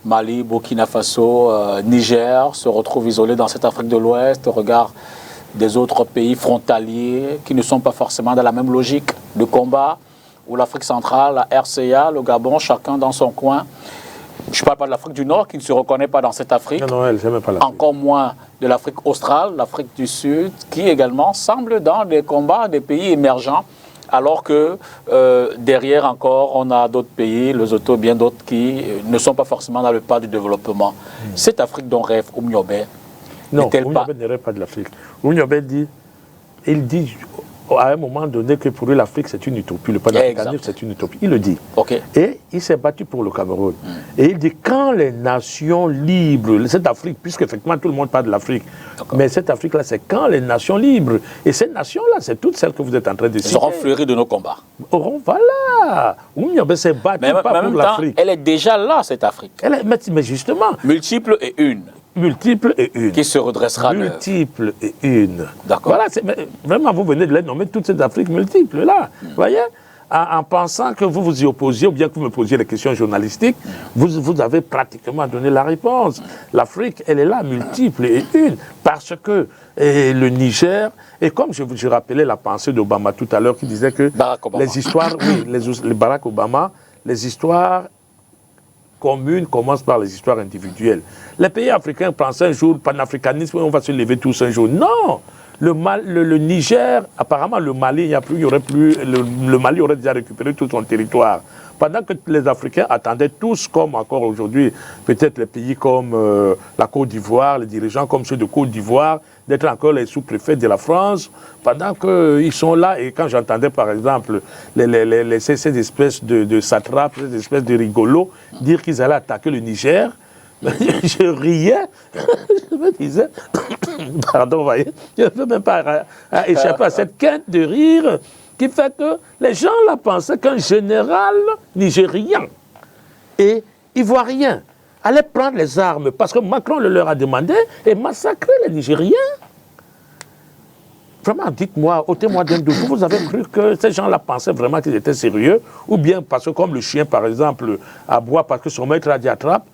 Mali, Burkina Faso, Niger se retrouvent isolés dans cette Afrique de l'Ouest au regard des autres pays frontaliers qui ne sont pas forcément dans la même logique de combat, ou l'Afrique centrale, la RCA, le Gabon, chacun dans son coin. Je ne parle pas de l'Afrique du Nord qui ne se reconnaît pas dans cette Afrique. Non, elle, même pas encore moins de l'Afrique australe, l'Afrique du Sud, qui également semble dans des combats des pays émergents, alors que derrière encore, on a d'autres pays, les autres, bien d'autres, qui ne sont pas forcément dans le pas du développement. Cette Afrique dont rêve Oumyobé, non, Oumyobé ne rêve pas de l'Afrique. Oumyobé dit, il dit à un moment donné que pour lui l'Afrique c'est une utopie, le panafricanisme c'est une utopie. Il le dit. Et il s'est battu pour le Cameroun. Et il dit quand les nations libres, cette Afrique, puisqu'effectivement tout le monde parle de l'Afrique, mais cette Afrique-là c'est quand les nations libres, et ces nations-là c'est toutes celles que vous êtes en train de citer. Elles auront fleuri de nos combats. Voilà. Oumyobé s'est battu pas pour l'Afrique. Elle est déjà là, cette Afrique. Mais justement. Multiple et une. Multiple et une. Qui se redressera. Multiple et une. D'accord. Voilà, vraiment, vous venez de les nommer toute cette Afrique multiple, là. Vous voyez, en pensant que vous vous y opposiez, ou bien que vous me posiez des questions journalistiques, vous avez pratiquement donné la réponse. L'Afrique, elle est là, multiple et une, parce que le Niger, et comme je rappelais la pensée d'Obama tout à l'heure, qui disait que les histoires, les Barack Obama, les histoires communes commencent par les histoires individuelles. Les pays africains pensaient un jour, panafricanisme, on va se lever tous un jour. Non! Le Niger, apparemment le Mali, le Mali aurait déjà récupéré tout son territoire. Pendant que les Africains attendaient tous, comme encore aujourd'hui, peut-être les pays comme la Côte d'Ivoire, les dirigeants comme ceux de Côte d'Ivoire, d'être encore les sous-préfets de la France, pendant qu'ils sont là, et quand j'entendais par exemple ces espèces de satrapes, ces espèces de rigolos, dire qu'ils allaient attaquer le Niger, je riais, je me disais, pardon, vous voyez, je ne peux même pas échapper à cette quinte de rire qui fait que les gens là pensaient qu'un général nigérien et ivoirien allait prendre les armes parce que Macron le leur a demandé et massacrer les Nigériens. Vraiment, dites-moi, ôtez-moi d'un doute, vous avez cru que ces gens-là pensaient vraiment qu'ils étaient sérieux, ou bien parce que comme le chien, par exemple, aboie parce que son maître a dit attrape,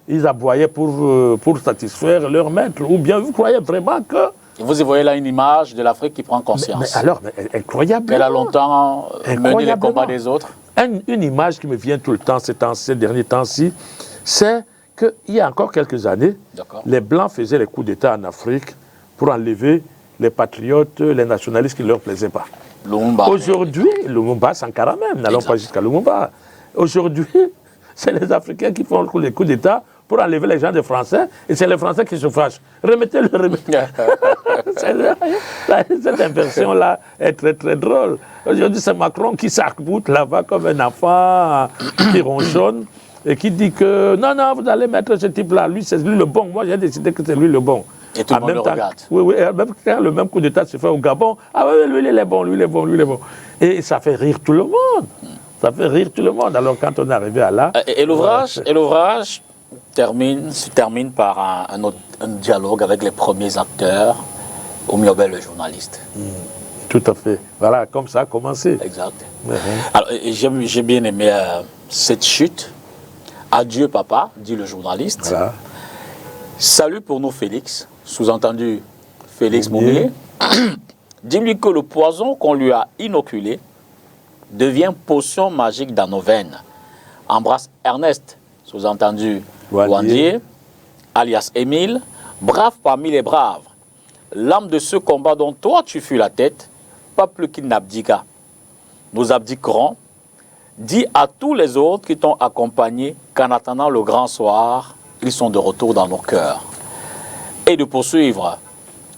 ils aboyaient pour satisfaire leur maître, ou bien vous croyez vraiment que... Vous y voyez là une image de l'Afrique qui prend conscience. Mais alors, incroyablement. Elle a longtemps mené les combats des autres. Une image qui me vient tout le temps ces derniers temps-ci, c'est qu'il y a encore quelques années, les Blancs faisaient les coups d'État en Afrique pour enlever les patriotes, les nationalistes qui ne leur plaisaient pas. Lumumba. Aujourd'hui, Lumumba, Sankara même, n'allons pas jusqu'à Lumumba. Aujourd'hui, c'est les Africains qui font les coups d'État pour enlever les gens des Français, et c'est les Français qui se fâchent. Remettez-le, remettez-le. Cette inversion-là est très très drôle. Aujourd'hui, c'est Macron qui s'arc-boute là-bas comme un enfant qui ronchonne et qui dit que non, non, vous allez mettre ce type-là, lui, c'est lui le bon. Moi, j'ai décidé que c'est lui le bon. Et tout le monde le regarde. Oui, même quand le même coup d'État se fait au Gabon, ah oui, lui, il est bon, lui, il est bon, lui, il est bon. Et ça fait rire tout le monde. Ça fait rire tout le monde. Alors, quand on est arrivé à là... Et l'ouvrage se termine par un dialogue avec les premiers acteurs, Oumyobé, le journaliste. Tout à fait. Voilà, comme ça a commencé. Exact. Alors, j'ai bien aimé cette chute. Adieu, papa, dit le journaliste. Voilà. Salut pour nous, Félix. Sous-entendu, Félix Moumié. Dis-lui que le poison qu'on lui a inoculé devient potion magique dans nos veines. Embrasse Ernest, sous-entendu Wandier, alias Émile, brave parmi les braves. L'âme de ce combat dont toi tu fus la tête, pas plus qu'il n'abdiqua. Nous abdiquerons. Dis à tous les autres qui t'ont accompagné qu'en attendant le grand soir, ils sont de retour dans nos cœurs. Et de poursuivre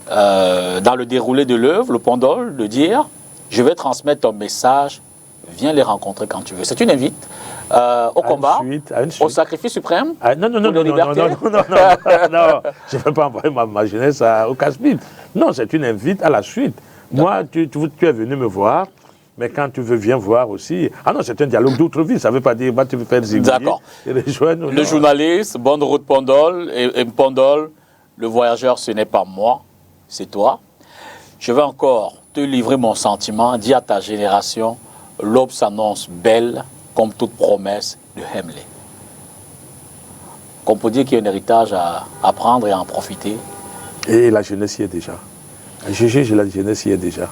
dans le déroulé de l'œuvre, le pendole, de dire « Je vais transmettre ton message, viens les rencontrer quand tu veux ». C'est une invite au combat, au sacrifice suprême, non, je ne vais pas envoyer ma jeunesse au casse-pipe. Non, c'est une invite à la suite. Moi, tu es venu me voir. Mais quand tu veux, viens voir aussi. Ah non, c'est un dialogue d'autre vie. Ça ne veut pas dire, tu veux faire zigouiller. D'accord. Le journaliste, bonne route Pendole, et Pendole, le voyageur, ce n'est pas moi, c'est toi. Je vais encore te livrer mon sentiment. Dis à ta génération, l'aube s'annonce belle, comme toute promesse de Hemley. Qu'on peut dire qu'il y a un héritage à prendre et à en profiter. Et la jeunesse y est déjà. La jeunesse y est déjà.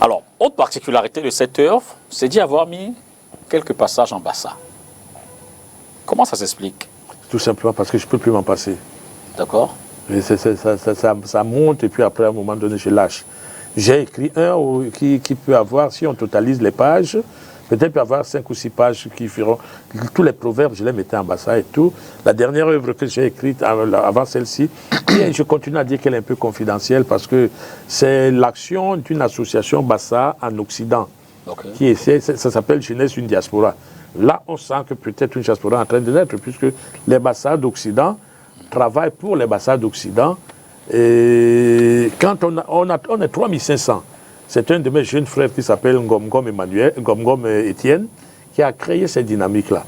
Alors, autre particularité de cette œuvre, c'est d'y avoir mis quelques passages en bassa. Comment ça s'explique? Tout simplement parce que je ne peux plus m'en passer. D'accord. Ça monte et puis après, à un moment donné, je lâche. J'ai écrit un qui peut avoir, si on totalise les pages, Peut-être peut y avoir 5 ou 6 pages qui feront... Tous les proverbes, je les mettais en bassa et tout. La dernière œuvre que j'ai écrite avant celle-ci, et je continue à dire qu'elle est un peu confidentielle parce que c'est l'action d'une association bassa en Occident. Okay. Qui essaie, ça s'appelle Jeunesse une diaspora. Là, on sent que peut-être une diaspora est en train de naître, puisque les bassas d'Occident travaillent pour les bassas d'Occident. Et quand on est 3500, c'est un de mes jeunes frères qui s'appelle Ngom Etienne, qui a créé cette dynamique-là.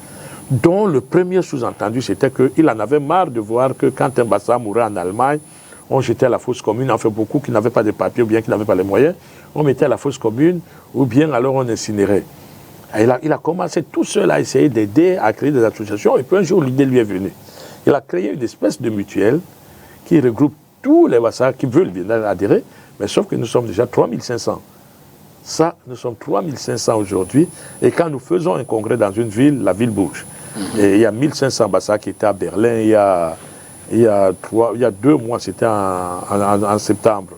Dont le premier sous-entendu, c'était qu'il en avait marre de voir que quand un bassa mourait en Allemagne, on jetait à la fosse commune, en fait beaucoup qui n'avaient pas de papier ou bien qui n'avaient pas les moyens, on mettait à la fosse commune ou bien alors on incinérait. Et il a commencé tout seul à essayer d'aider à créer des associations et puis un jour l'idée lui est venue. Il a créé une espèce de mutuelle qui regroupe tous les bassas qui veulent bien adhérer, mais sauf que nous sommes déjà 3500. Ça, nous sommes 3500 aujourd'hui et quand nous faisons un congrès dans une ville, la ville bouge. Et il y a 1500 bassas qui étaient à Berlin il y a 2 mois, c'était en septembre.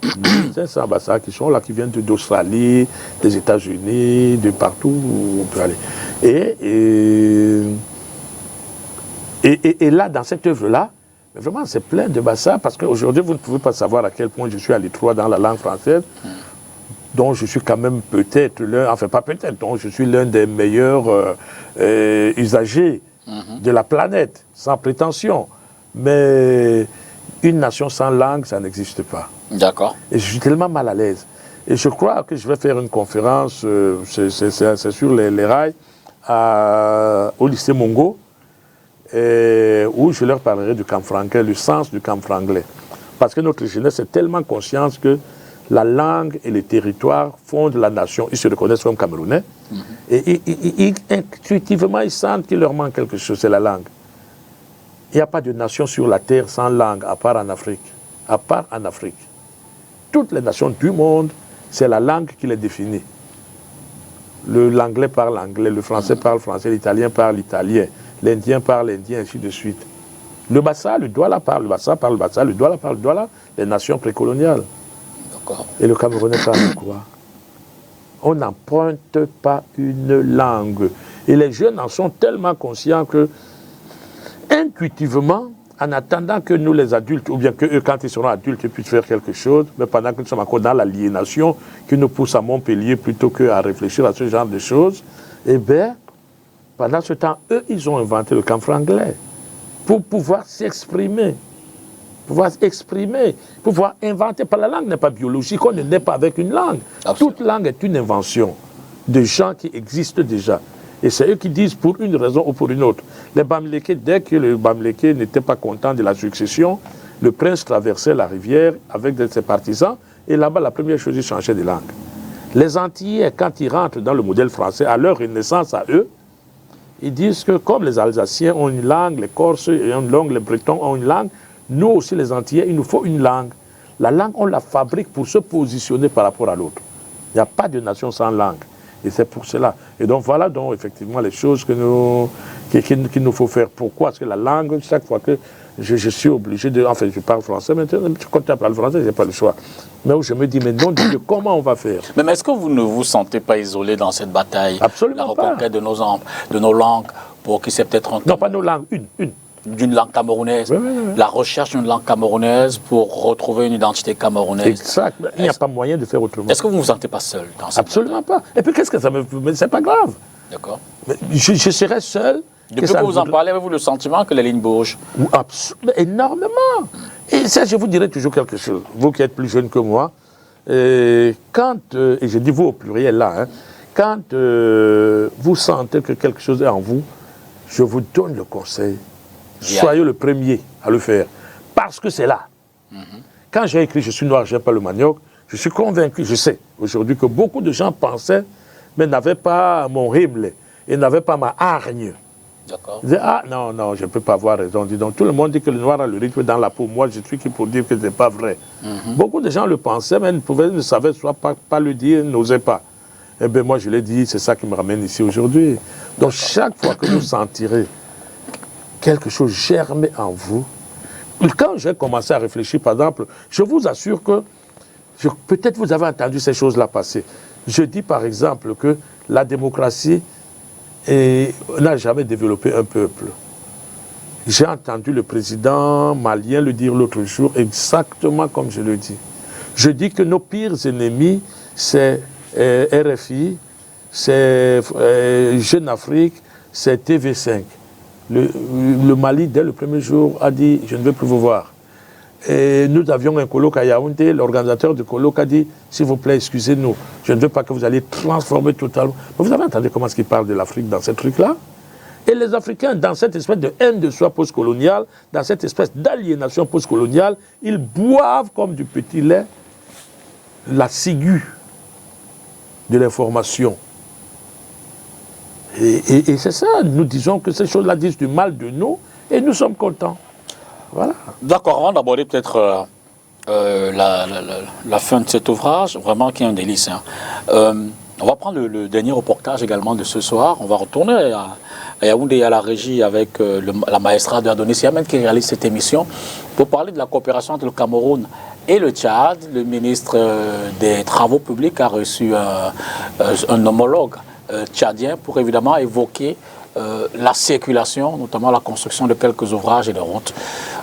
1500 bassas qui sont là, qui viennent d'Australie, des États-Unis, de partout où on peut aller. Et là, dans cette œuvre-là, vraiment, c'est plein de bassas, parce qu'aujourd'hui, vous ne pouvez pas savoir à quel point je suis à l'étroit dans la langue française, dont je suis quand même peut-être l'un, enfin pas peut-être, dont je suis l'un des meilleurs usagers de la planète, sans prétention. Mais une nation sans langue, ça n'existe pas. D'accord. Et je suis tellement mal à l'aise. Et je crois que je vais faire une conférence, c'est sur les rails, au lycée Mongo, où je leur parlerai du camp franglais, le sens du camp franglais. Parce que notre jeunesse est tellement consciente que la langue et les territoires fondent la nation. Ils se reconnaissent comme Camerounais. Et intuitivement, ils sentent qu'il leur manque quelque chose, c'est la langue. Il n'y a pas de nation sur la terre sans langue, à part en Afrique. À part en Afrique. Toutes les nations du monde, c'est la langue qui les définit. L'anglais parle anglais, le français parle français, l'italien parle italien, l'indien parle indien, ainsi de suite. Le bassa, le douala parle, le bassa parle le bassa, le douala parle le douala, les nations précoloniales. Et le Camerounais parle quoi? On n'emprunte pas une langue. Et les jeunes en sont tellement conscients que, intuitivement, en attendant que nous les adultes, ou bien qu'eux, quand ils seront adultes, ils puissent faire quelque chose, mais pendant que nous sommes encore dans l'aliénation, qui nous pousse à Montpellier plutôt qu'à réfléchir à ce genre de choses, eh bien, pendant ce temps, eux, ils ont inventé le camp franglais pour pouvoir s'exprimer. Pouvoir inventer. Par la langue n'est pas biologique, on ne naît pas avec une langue. Absolument. Toute langue est une invention de gens qui existent déjà. Et c'est eux qui disent pour une raison ou pour une autre. Les Bamileke, dès que le Bamileke n'était pas content de la succession, le prince traversait la rivière avec ses partisans, et là-bas, la première chose, il changeait de langue. Les Antillais, quand ils rentrent dans le modèle français, à leur renaissance à eux, ils disent que comme les Alsaciens ont une langue, les Corses ont une langue, les Bretons ont une langue, nous aussi les Antillais, il nous faut une langue. La langue, on la fabrique pour se positionner par rapport à l'autre. Il n'y a pas de nation sans langue. Et c'est pour cela. Et donc voilà donc effectivement les choses qu'il nous faut faire. Pourquoi? Parce que la langue, chaque fois que je suis obligé de... Enfin, je parle français, maintenant, quand tu parles français, je n'ai pas le choix. Mais où je me dis, mais non, Dieu, comment on va faire? Mais est-ce que vous ne vous sentez pas isolé dans cette bataille? Absolument pas. La reconquête de nos langues, pour qui c'est peut-être un... Non, pas nos langues, une. D'une langue camerounaise, oui. La recherche d'une langue camerounaise pour retrouver une identité camerounaise. Exact, il n'y a pas moyen de faire autrement. Est-ce que vous ne vous sentez pas seul dans cette Absolument pas. Et puis qu'est-ce que ça me... Mais c'est pas grave. D'accord. Je serais seul... Depuis que vous en parlez, avez-vous le sentiment que les lignes bougent? Énormément. Et ça, je vous dirai toujours quelque chose. Vous qui êtes plus jeune que moi, quand, et je dis vous au pluriel là, quand vous sentez que quelque chose est en vous, je vous donne le conseil. Soyez le premier à le faire. Parce que c'est là. Quand j'ai écrit « Je suis noir, j'aime pas le manioc », je suis convaincu, je sais aujourd'hui que beaucoup de gens pensaient, mais n'avaient pas mon rimle et n'avaient pas ma hargne. Ils disaient « Ah non, je ne peux pas avoir raison ». Dis donc, tout le monde dit que le noir a le rythme dans la peau. Moi, je suis qui pour dire que ce n'est pas vrai. Beaucoup de gens le pensaient, mais ne savaient soit pas le dire, n'osaient pas. Eh bien, moi, je l'ai dit, c'est ça qui me ramène ici aujourd'hui. Donc, chaque fois que vous sentirez quelque chose germer en vous. Quand j'ai commencé à réfléchir, par exemple, je vous assure que peut-être vous avez entendu ces choses-là passer. Je dis par exemple que la démocratie n'a jamais développé un peuple. J'ai entendu le président malien le dire l'autre jour, exactement comme je le dis. Je dis que nos pires ennemis, c'est RFI, c'est Jeune Afrique, c'est TV5. Le Mali, dès le premier jour, a dit « je ne veux plus vous voir ». Et nous avions un colloque à Yaoundé, l'organisateur du colloque a dit « s'il vous plaît, excusez-nous, je ne veux pas que vous alliez transformer totalement ». Vous avez entendu comment est-ce qu'il parle de l'Afrique dans ce truc-là? Et les Africains, dans cette espèce de haine de soi postcoloniale, dans cette espèce d'aliénation postcoloniale, ils boivent comme du petit lait la ciguë de l'information. Et c'est ça, nous disons que ces choses-là disent du mal de nous, et nous sommes contents. Voilà. D'accord, avant d'aborder peut-être la fin de cet ouvrage, vraiment qui est un délice. Hein. On va prendre le dernier reportage également de ce soir. On va retourner à Yaoundé, à la régie, avec la maestra de Adonis Yamen qui réalise cette émission pour parler de la coopération entre le Cameroun et le Tchad. Le ministre des Travaux publics a reçu un homologue tchadien pour évidemment évoquer la circulation, notamment la construction de quelques ouvrages et de routes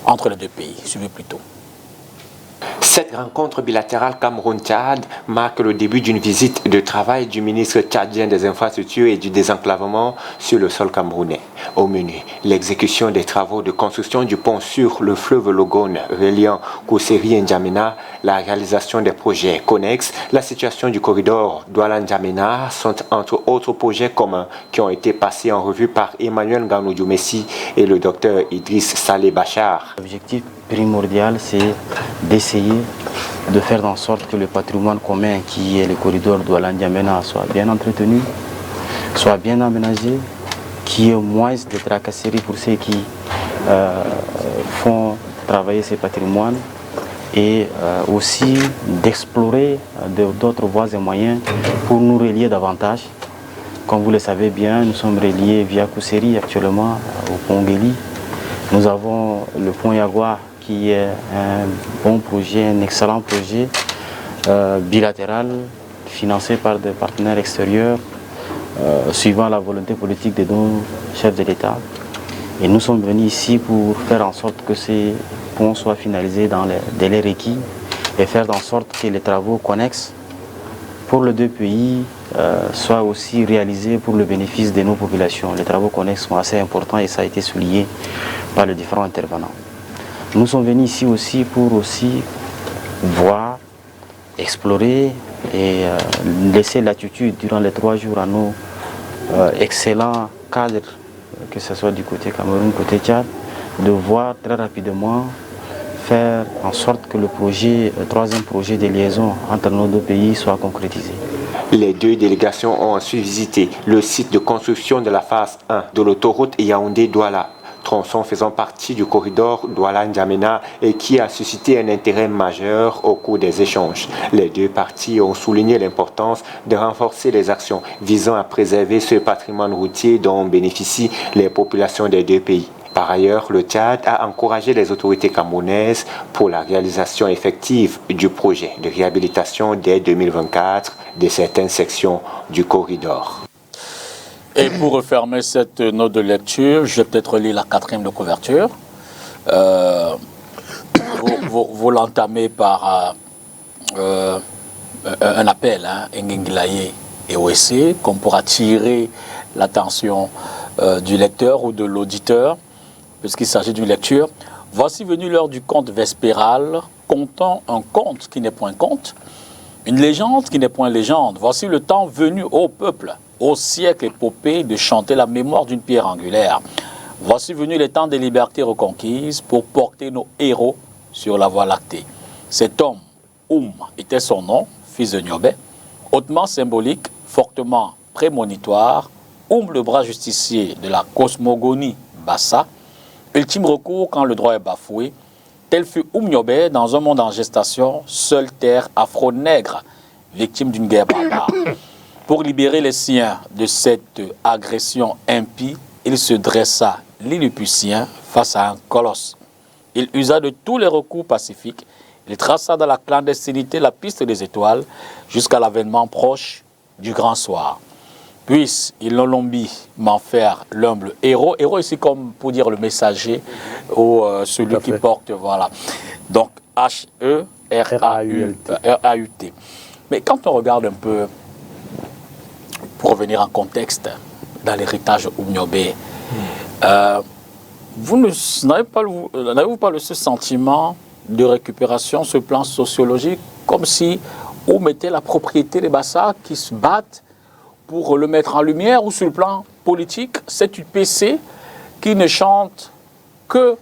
entre les deux pays. Suivez plutôt. Cette rencontre bilatérale Cameroun-Tchad marque le début d'une visite de travail du ministre tchadien des Infrastructures et du Désenclavement sur le sol camerounais. Au menu, l'exécution des travaux de construction du pont sur le fleuve Logone reliant Kosseri et N'Djamena, la réalisation des projets connexes, la situation du corridor Douala-N'Djamena sont entre autres projets communs qui ont été passés en revue par Emmanuel Nganou-Dioumessi et le docteur Idriss Saleh Bachar. L'objectif primordial, c'est d'essayer de faire en sorte que le patrimoine commun qui est le corridor Douala-N'Djamena soit bien entretenu, soit bien aménagé, qu'il y ait moins de tracasseries pour ceux qui font travailler ces patrimoines et aussi d'explorer d'autres voies et moyens pour nous relier davantage. Comme vous le savez bien, nous sommes reliés via Kosseri actuellement au pont Guéli. Nous avons le pont Yagua qui est un bon projet, un excellent projet bilatéral financé par des partenaires extérieurs suivant la volonté politique de nos chefs de l'État. Et nous sommes venus ici pour faire en sorte que ces ponts soient finalisés dans les délais requis et faire en sorte que les travaux connexes pour les deux pays soient aussi réalisés pour le bénéfice de nos populations. Les travaux connexes sont assez importants et ça a été souligné par les différents intervenants. Nous sommes venus ici aussi pour voir, explorer et laisser l'attitude durant les 3 jours à nos excellents cadres, que ce soit du côté Cameroun, côté Tchad, de voir très rapidement faire en sorte que le troisième projet de liaison entre nos deux pays soit concrétisé. Les deux délégations ont ensuite visité le site de construction de la phase 1 de l'autoroute Yaoundé-Douala, tronçon faisant partie du corridor Douala-N'Djamena et qui a suscité un intérêt majeur au cours des échanges. Les deux parties ont souligné l'importance de renforcer les actions visant à préserver ce patrimoine routier dont bénéficient les populations des deux pays. Par ailleurs, le Tchad a encouragé les autorités camerounaises pour la réalisation effective du projet de réhabilitation dès 2024 de certaines sections du corridor. Et pour refermer cette note de lecture, je vais peut-être lire la 4e de couverture. Vous l'entamez par un appel, Ngenglaye et OSC, qu'on pourra tirer l'attention du lecteur ou de l'auditeur, puisqu'il s'agit d'une lecture. Voici venue l'heure du conte vespéral, contant un conte qui n'est point conte, une légende qui n'est point légende. Voici le temps venu au peuple, au siècle épopée, de chanter la mémoire d'une pierre angulaire. Voici venu les temps des libertés reconquises pour porter nos héros sur la voie lactée. Cet homme, était son nom, fils de Niobé, hautement symbolique, fortement prémonitoire, le bras justicier de la cosmogonie Bassa, ultime recours quand le droit est bafoué, tel fut Niobé dans un monde en gestation, seule terre afro-nègre, victime d'une guerre barbare. Pour libérer les siens de cette agression impie, il se dressa lilliputien face à un colosse. Il usa de tous les recours pacifiques. Il traça dans la clandestinité la piste des étoiles jusqu'à l'avènement proche du grand soir. puisse Ilolombi m'en faire l'humble héros. Héros ici comme pour dire le messager ou celui qui porte, voilà. Donc H-E-R-A-U-T. Mais quand on regarde un peu, pour revenir en contexte, dans l'héritage Oumniobé, n'avez-vous pas ce sentiment de récupération, ce plan sociologique, comme si on mettait la propriété des Bassa qui se battent pour le mettre en lumière, ou sur le plan politique, c'est UPC qui ne chante que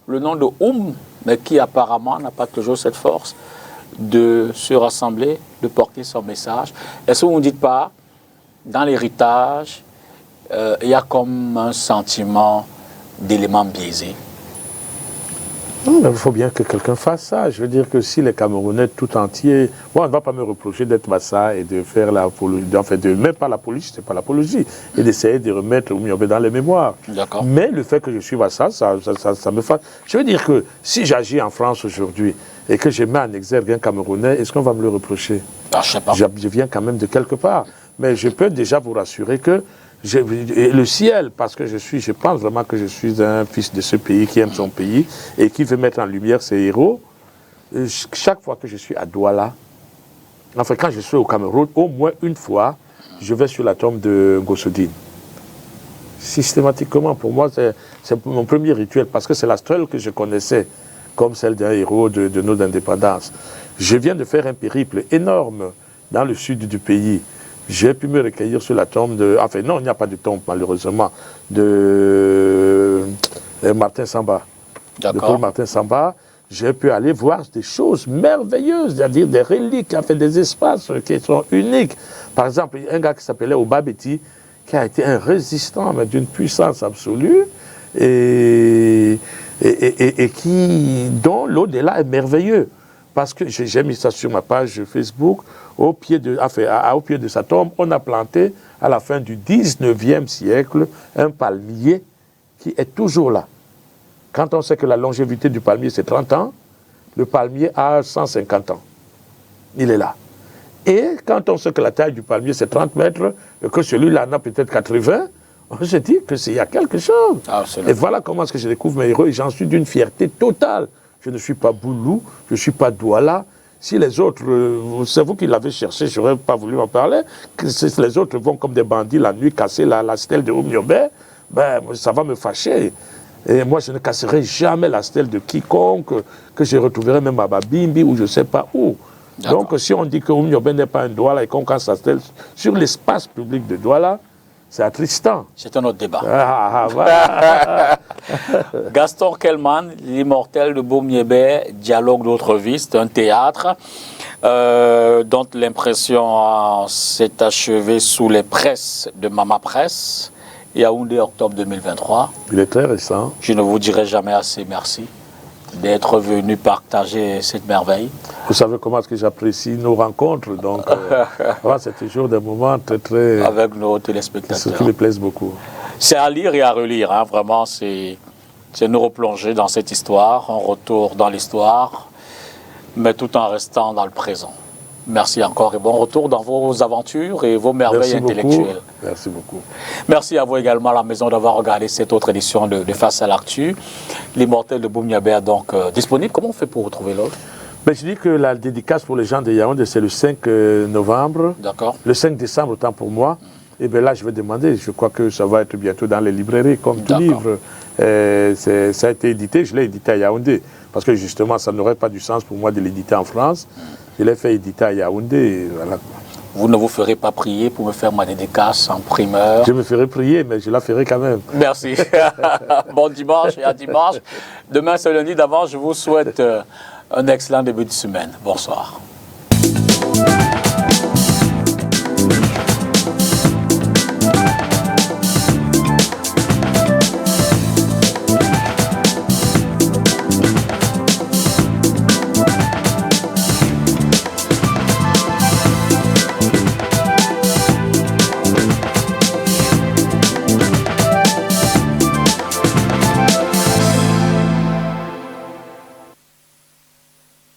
le nom de Oum, mais qui apparemment n'a pas toujours cette force de se rassembler, de porter son message. Est-ce que vous ne dites pas, dans l'héritage, il y a comme un sentiment d'éléments biaisés? Non, mais il faut bien que quelqu'un fasse ça. Je veux dire que si les Camerounais tout entiers... Bon, on ne va pas me reprocher d'être Bassa et de faire l'apologie, en fait, de même pas l'apologie, c'est pas l'apologie, et d'essayer de remettre Oumniobé dans les mémoires. Mais le fait que je suis Bassa, ça me fait... Je veux dire que si j'agis en France aujourd'hui et que je mets en exergue un Camerounais, est-ce qu'on va me le reprocher? Je sais pas. Je viens quand même de quelque part. Mais je peux déjà vous rassurer que le ciel, parce que je pense vraiment que je suis un fils de ce pays qui aime son pays et qui veut mettre en lumière ses héros. Chaque fois que je suis à Douala, enfin quand je suis au Cameroun, au moins une fois, je vais sur la tombe de Ngosodine. Systématiquement, pour moi, c'est mon premier rituel, parce que c'est la seule que je connaissais comme celle d'un héros de nos indépendances. Je viens de faire un périple énorme dans le sud du pays. J'ai pu me recueillir sur la tombe de... Enfin, non, il n'y a pas de tombe, malheureusement, de Martin Samba. De Paul Martin Samba. J'ai pu aller voir des choses merveilleuses, c'est-à-dire des reliques, enfin, des espaces qui sont uniques. Par exemple, un gars qui s'appelait Obabeti, qui a été un résistant, mais d'une puissance absolue, et dont l'au-delà est merveilleux. Parce que j'ai mis ça sur ma page Facebook, au pied de sa tombe, on a planté, à la fin du 19e siècle, un palmier qui est toujours là. Quand on sait que la longévité du palmier, c'est 30 ans, le palmier a 150 ans. Il est là. Et quand on sait que la taille du palmier, c'est 30 mètres, et que celui-là en a peut-être 80, on se dit qu'il y a quelque chose. Et voilà comment est-ce que je découvre mes héros, et j'en suis d'une fierté totale. Je ne suis pas Boulou, je ne suis pas Douala. Si les autres, c'est vous qui l'avez cherché, je n'aurais pas voulu en parler, que les autres vont comme des bandits la nuit casser la stèle de Oumniobé, ben, ça va me fâcher. Et moi, je ne casserai jamais la stèle de quiconque, que je retrouverai même à Babimbi ou je ne sais pas où. Donc, si on dit que Oumniobé n'est pas un Douala et qu'on casse sa stèle sur l'espace public de Douala, c'est attristant. C'est un autre débat. Voilà. Gaston Kelman, l'immortel de Boumniébé, dialogue d'autres vies, c'est un théâtre dont l'impression s'est achevée sous les presses de Mama Presse, Yaoundé, octobre 2023. Il est très récent. Je ne vous dirai jamais assez merci d'être venu partager cette merveille. Vous savez comment est-ce que j'apprécie nos rencontres, donc c'est toujours des moments très, très... Avec nos téléspectateurs. Ce qui me plaise beaucoup. C'est à lire et à relire, hein. Vraiment, c'est nous replonger dans cette histoire, un retour dans l'histoire, mais tout en restant dans le présent. Merci encore et bon retour dans vos aventures et vos merveilles intellectuelles. Merci beaucoup. Merci à vous également à la maison d'avoir regardé cette autre édition de Face à l'actu. L'immortel de Boumniébé est donc disponible. Comment on fait pour retrouver l'autre? Ben, je dis que la dédicace pour les gens de Yaoundé, c'est le 5 novembre. D'accord. Le 5 décembre, autant pour moi. Et bien là, je vais demander, je crois que ça va être bientôt dans les librairies, comme tout livre. Ça a été édité, je l'ai édité à Yaoundé. Parce que justement, ça n'aurait pas du sens pour moi de l'éditer en France. Je l'ai fait éditer à Yaoundé. Voilà. Vous ne vous ferez pas prier pour me faire ma dédicace en primeur? Je me ferai prier, mais je la ferai quand même. Merci. Bon dimanche et à dimanche. Demain, c'est lundi d'avance. Je vous souhaite un excellent début de semaine. Bonsoir.